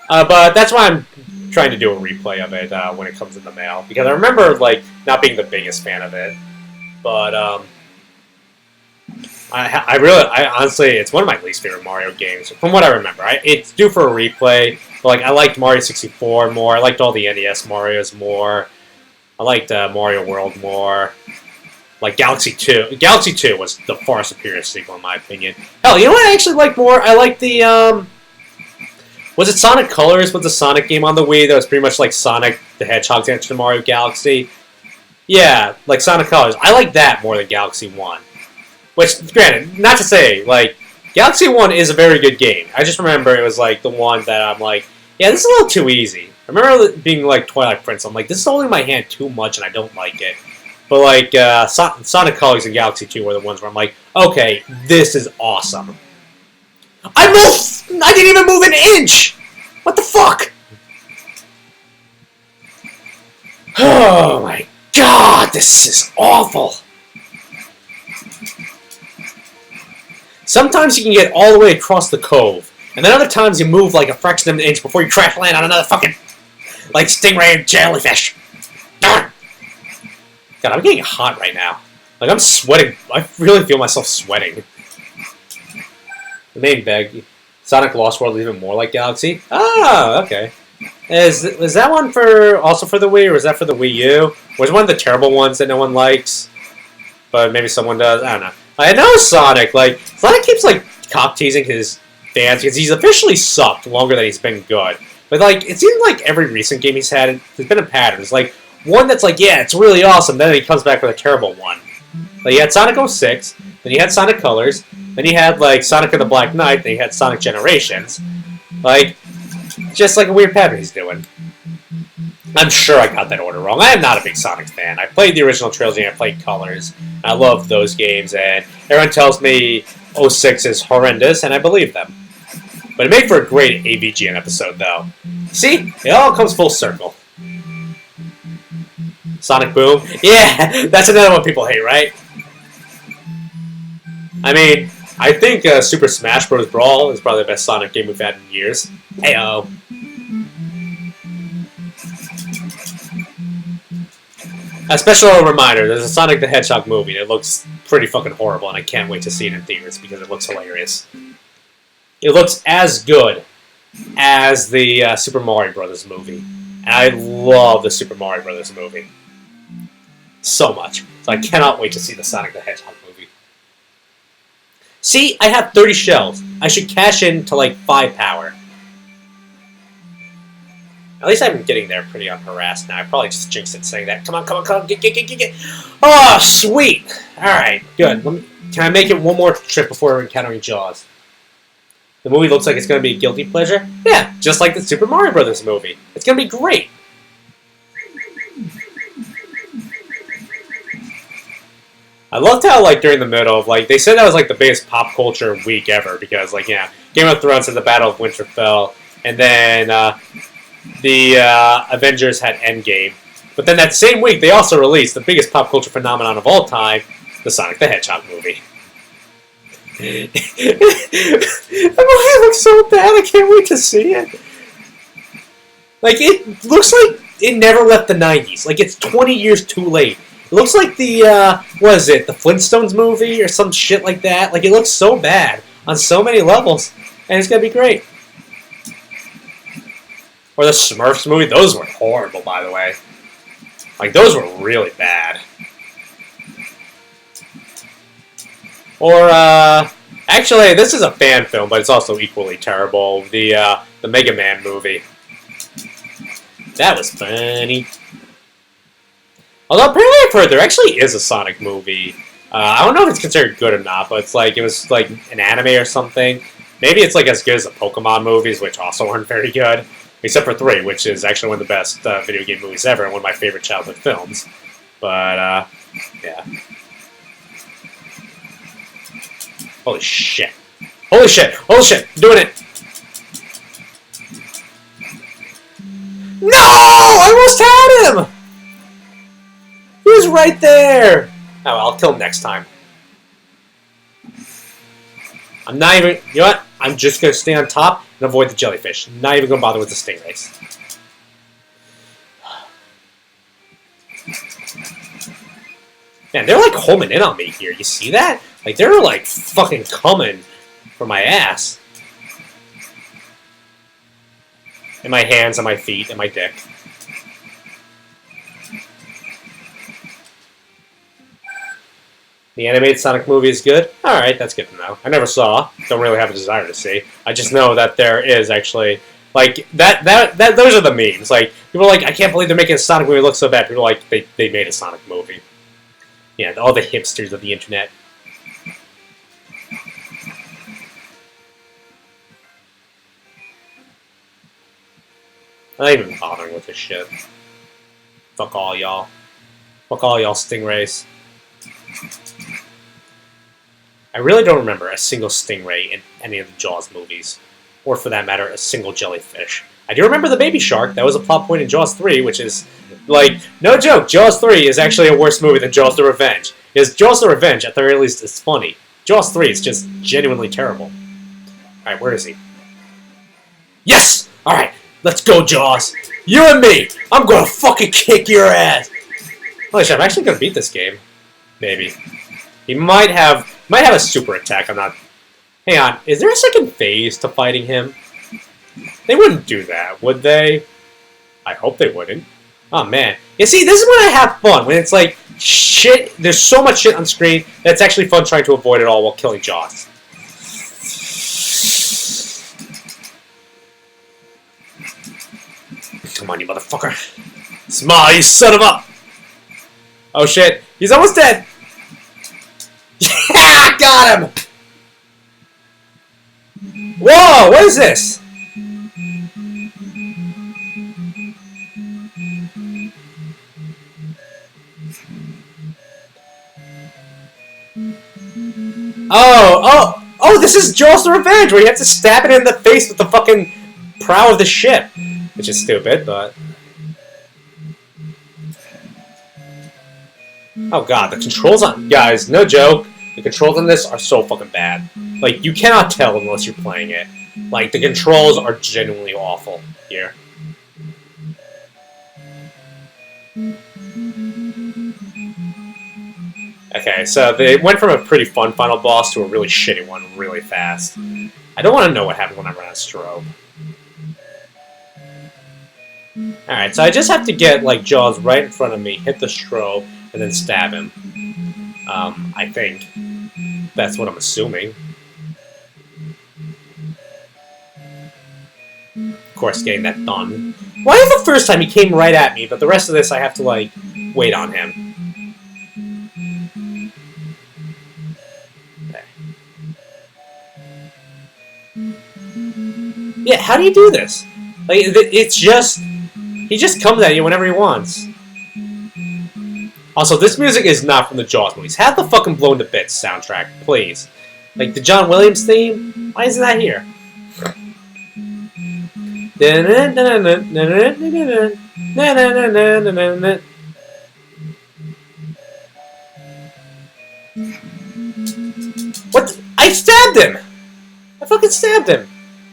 A: But that's why I'm trying to do a replay of it when it comes in the mail, because I remember, like, not being the biggest fan of it, but I honestly, it's one of my least favorite Mario games from what I remember. It's due for a replay, but, like, I liked Mario 64 more. I liked all the NES Marios more. I liked Mario World more. Like Galaxy 2. Galaxy 2 was the far superior sequel in my opinion. Hell, you know what I actually like more? I like the was it Sonic Colors? Was the Sonic game on the Wii that was pretty much like Sonic the Hedgehog's answer to Mario Galaxy? Yeah, like Sonic Colors. I like that more than Galaxy 1. Which, granted, not to say, like, Galaxy 1 is a very good game. I just remember it was like the one that I'm like, yeah, this is a little too easy. I remember it being like Twilight Princess. I'm like, this is holding my hand too much and I don't like it. But like, Sonic Colors and Galaxy 2 were the ones where I'm like, okay, this is awesome. I didn't even move an inch! What the fuck? Oh my god, this is awful. Sometimes you can get all the way across the cove, and then other times you move like a fraction of an inch before you crash land on another fucking, like, stingray and jellyfish. Darn! God, I'm getting hot right now. Like, I'm sweating. I really feel myself sweating. The main bag. Sonic Lost World is even more like Galaxy. Ah, okay. Is that one also for the Wii, or was that for the Wii U? Was one of the terrible ones that no one likes? But maybe someone does. I don't know. I know Sonic. Like, Sonic keeps, like, cock-teasing his fans because he's officially sucked longer than he's been good. But, like, it seems like every recent game he's had, there's been a pattern. It's like, one that's like, yeah, it's really awesome, then he comes back with a terrible one. Like, you had Sonic 06, then you had Sonic Colors, then you had, like, Sonic and the Black Knight, then you had Sonic Generations. Like, just like a weird pattern he's doing. I'm sure I got that order wrong. I am not a big Sonic fan. I played the original trilogy and I played Colors. I love those games, and everyone tells me 06 is horrendous, and I believe them. But it made for a great AVGN episode, though. See? It all comes full circle. Sonic Boom? Yeah, that's another one people hate, right? I mean, I think Super Smash Bros. Brawl is probably the best Sonic game we've had in years. Heyo. A special reminder, there's a Sonic the Hedgehog movie. It looks pretty fucking horrible, and I can't wait to see it in theaters because it looks hilarious. It looks as good as the Super Mario Brothers movie. And I love the Super Mario Brothers movie. So much. So I cannot wait to see the Sonic the Hedgehog movie. See, I have 30 shells. I should cash in to like 5 power. At least I'm getting there pretty unharassed now. I probably just jinxed it saying that. Come on, come on, come on, get. Oh, sweet! Alright, good. Can I make it one more trip before encountering Jaws? The movie looks like it's going to be a guilty pleasure. Yeah, just like the Super Mario Brothers movie. It's going to be great. I loved how, like, during the middle of, like, they said that was, like, the biggest pop culture week ever because, like, yeah, Game of Thrones had the Battle of Winterfell, and then the Avengers had Endgame. But then that same week, they also released the biggest pop culture phenomenon of all time, the Sonic the Hedgehog movie. That movie looks so bad, I can't wait to see it. Like, it looks like it never left the 90s. Like, it's 20 years too late. It looks like the, what is it, the Flintstones movie or some shit like that. Like, it looks so bad on so many levels, and it's gonna be great. Or the Smurfs movie, those were horrible, by the way. Like, those were really bad. Or, actually, this is a fan film, but it's also equally terrible. The Mega Man movie. That was funny. Although apparently I've heard there actually is a Sonic movie. I don't know if it's considered good or not, but it's like, it was like an anime or something. Maybe it's like as good as the Pokemon movies, which also aren't very good. Except for 3, which is actually one of the best video game movies ever, and one of my favorite childhood films. But, yeah. Holy shit. Holy shit! Holy shit! I'm doing it! No! I almost had him! He was right there! Oh, well, I'll kill him next time. I'm not even... You know what? I'm just going to stay on top and avoid the jellyfish. Not even going to bother with the stingrays. Man, they're like homing in on me here. You see that? Like, they're like fucking coming for my ass. And my hands and my feet and my dick. The animated Sonic movie is good? Alright, that's good to know. I never saw. Don't really have a desire to see. I just know that there is actually... Like, those are the memes. Like, people are like, I can't believe they're making a Sonic movie look so bad. People are like, they made a Sonic movie. Yeah, all the hipsters of the internet. I'm not even bothering with this shit. Fuck all y'all. Fuck all y'all stingrays. I really don't remember a single stingray in any of the Jaws movies. Or for that matter, a single jellyfish. I do remember the baby shark. That was a plot point in Jaws 3, which is, like, no joke, Jaws 3 is actually a worse movie than Jaws the Revenge. Because Jaws the Revenge, at the very least, is funny. Jaws 3 is just genuinely terrible. Alright, where is he? Yes! Alright, let's go, Jaws! You and me! I'm gonna fucking kick your ass! Holy shit, I'm actually gonna beat this game. Maybe. He might have a super attack, I'm not... Hang on, is there a second phase to fighting him? They wouldn't do that, would they? I hope they wouldn't. Oh, man. You see, this is when I have fun. When it's like, shit, there's so much shit on screen that it's actually fun trying to avoid it all while killing Jaws. Come on, you motherfucker. Smile, you son of a... Oh, shit. He's almost dead. Yeah, got him! Whoa, what is this? Oh, this is Jaws the Revenge, where you have to stab it in the face with the fucking prow of the ship. Which is stupid, but... Oh god, the controls on... Guys, no joke. The controls on this are so fucking bad. Like, you cannot tell unless you're playing it. Like, the controls are genuinely awful here. Okay, so they went from a pretty fun final boss to a really shitty one really fast. I don't want to know what happened when I ran a strobe. Alright, so I just have to get, like, Jaws right in front of me, hit the strobe, and then stab him. I think. That's what I'm assuming. Of course, getting that done. Why is the first time he came right at me, but the rest of this I have to, like, wait on him? Okay. Yeah, how do you do this? Like, it's just... He just comes at you whenever he wants. Also, this music is not from the Jaws movies. Have the fucking Blown to Bits soundtrack, please. Like, the John Williams theme? Why isn't that here? What? I stabbed him! I fucking stabbed him!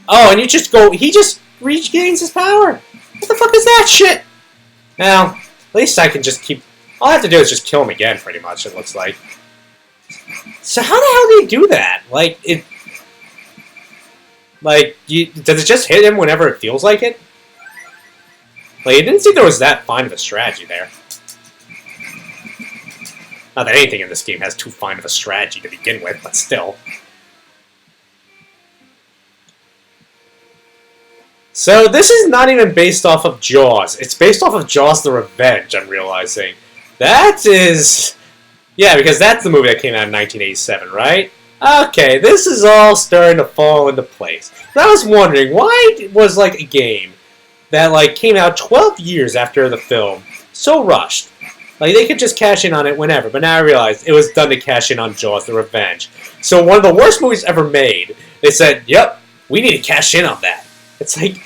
A: Oh, and you just go... He just regains his power! What the fuck is that shit? Well, at least I can just keep... All I have to do is just kill him again, pretty much, it looks like. So how the hell do you do that? Like, it... Like, does it just hit him whenever it feels like it? Like, it didn't seem there was that fine of a strategy there. Not that anything in this game has too fine of a strategy to begin with, but still. So, this is not even based off of Jaws. It's based off of Jaws the Revenge, I'm realizing. That is... Yeah, because that's the movie that came out in 1987, right? Okay, this is all starting to fall into place. And I was wondering, why was, like, a game that, like, came out 12 years after the film so rushed? Like, they could just cash in on it whenever, but now I realize it was done to cash in on Jaws the Revenge. So one of the worst movies ever made, they said, yep, we need to cash in on that. It's like,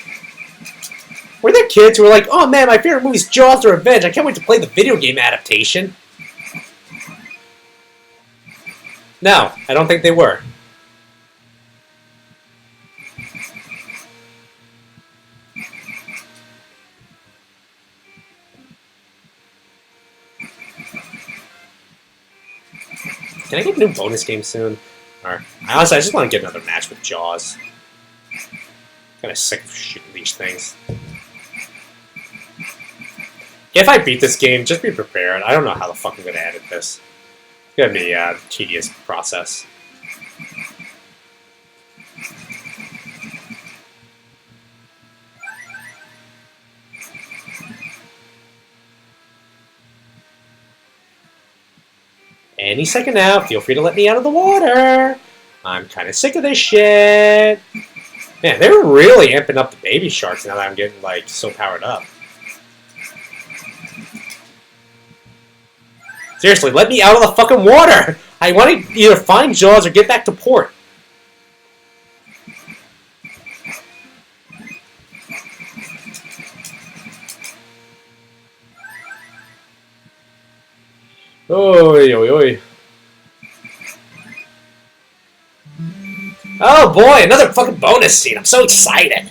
A: were there kids who were like, oh man, my favorite movie's Jaws the Revenge, I can't wait to play the video game adaptation? No, I don't think they were. Can I get a new bonus game soon? Or, honestly, I just want to get another match with Jaws. Kind of sick of shooting these things. If I beat this game, just be prepared. I don't know how the fuck I'm going to edit this. It's going to be a tedious process. Any second now, feel free to let me out of the water. I'm kind of sick of this shit. Man, they're really amping up the baby sharks now that I'm getting, like, so powered up. Seriously, let me out of the fucking water! I want to either find Jaws or get back to port. Oi, oi, oi. Oh boy, another fucking bonus scene. I'm so excited.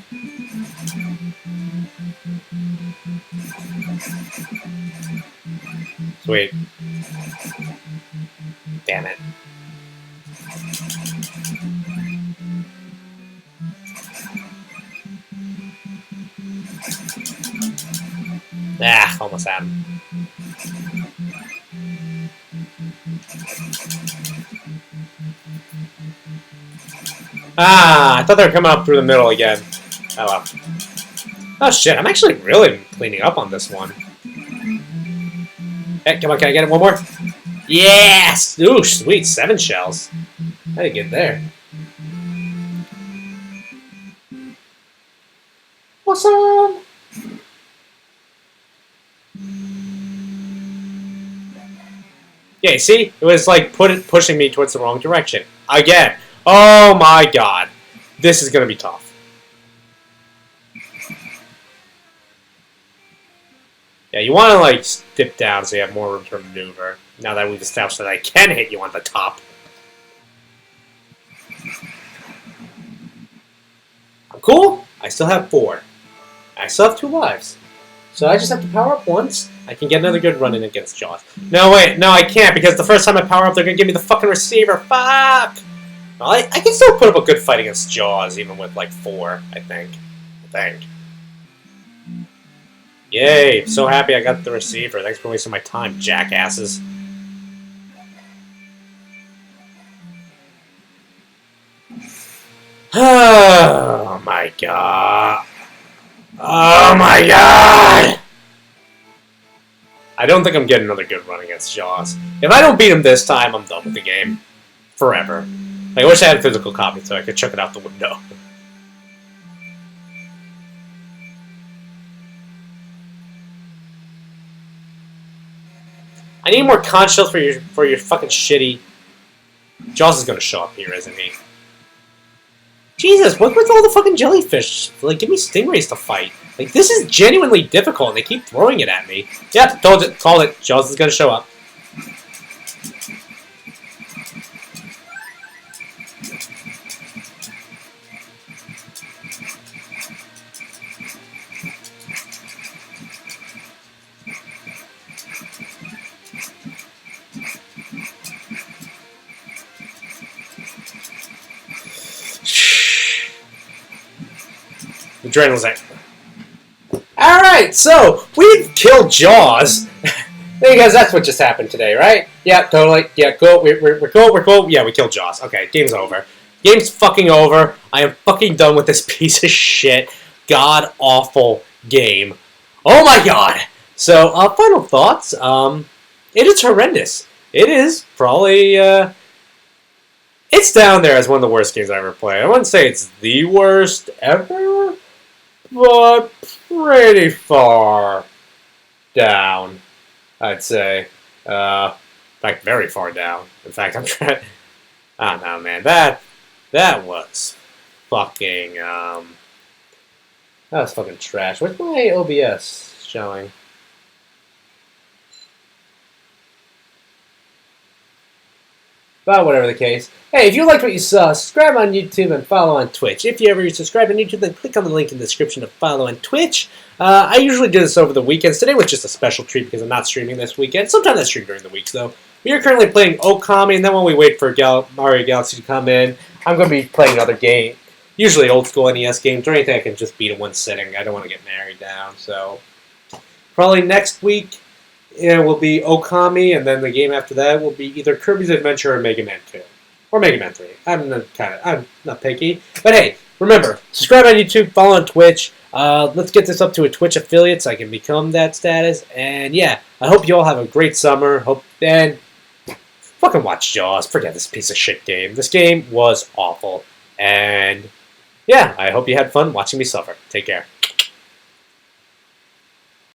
A: Sweet. Damn it. Ah, almost had him. Ah, I thought they were coming up through the middle again. Oh well. Oh shit, I'm actually really cleaning up on this one. Hey, come on, can I get it one more? Yes! Ooh, sweet, 7 shells. How did you get there? Awesome! Yeah, see? It was like pushing me towards the wrong direction. Again. Oh my god. This is going to be tough. Yeah, you want to, like, dip down so you have more room to maneuver. Now that we've established that I can hit you on the top. I'm cool. I still have 4. I still have 2 lives. So I just have to power up once. I can get another good run in against Jaws. No, wait. No, I can't, because the first time I power up, they're going to give me the fucking receiver. Fuck! Well, I can still put up a good fight against Jaws, even with, like, 4, I think. Yay! So happy I got the receiver. Thanks for wasting my time, jackasses. Oh my god. Oh my god! I don't think I'm getting another good run against Jaws. If I don't beat him this time, I'm done with the game. Forever. I wish I had a physical copy so I could chuck it out the window. I need more conch shells for your fucking shitty... Jaws is gonna show up here, isn't he? Jesus, what's with all the fucking jellyfish? Like, give me stingrays to fight. Like, this is genuinely difficult, and they keep throwing it at me. Yep, told it, called it. Jaws is gonna show up. Adrenaline's like, alright, so we've killed Jaws. Because that's what just happened today, right? Yeah, totally. Yeah, cool. We're cool. We're cool. Yeah, we killed Jaws. Okay, game's over. Game's fucking over. I am fucking done with this piece of shit, god awful game. Oh my god. So, final thoughts. It is horrendous. It is probably it's down there as one of the worst games I ever played. I wouldn't say it's the worst ever, but pretty far down, I'd say. In fact, very far down. In fact, I'm trying... I don't know, man. That was fucking, that was fucking trash. Where's my OBS showing? But whatever the case. Hey, if you liked what you saw, subscribe on YouTube and follow on Twitch. If you ever subscribe on YouTube, then click on the link in the description to follow on Twitch. I usually do this over the weekends. Today was just a special treat because I'm not streaming this weekend. Sometimes I stream during the weeks, though. We are currently playing Okami, and then when we wait for Mario Galaxy to come in, I'm going to be playing another game. Usually old school NES games, or anything I can just beat in one sitting. I don't want to get married down, so... Probably next week... it will be Okami, and then the game after that will be either Kirby's Adventure or Mega Man 2. Or Mega Man 3. I'm not picky. But hey, remember, subscribe on YouTube, follow on Twitch. Let's get this up to a Twitch affiliate so I can become that status. And yeah, I hope you all have a great summer. And fucking watch Jaws. Forget this piece of shit game. This game was awful. And yeah, I hope you had fun watching me suffer. Take care.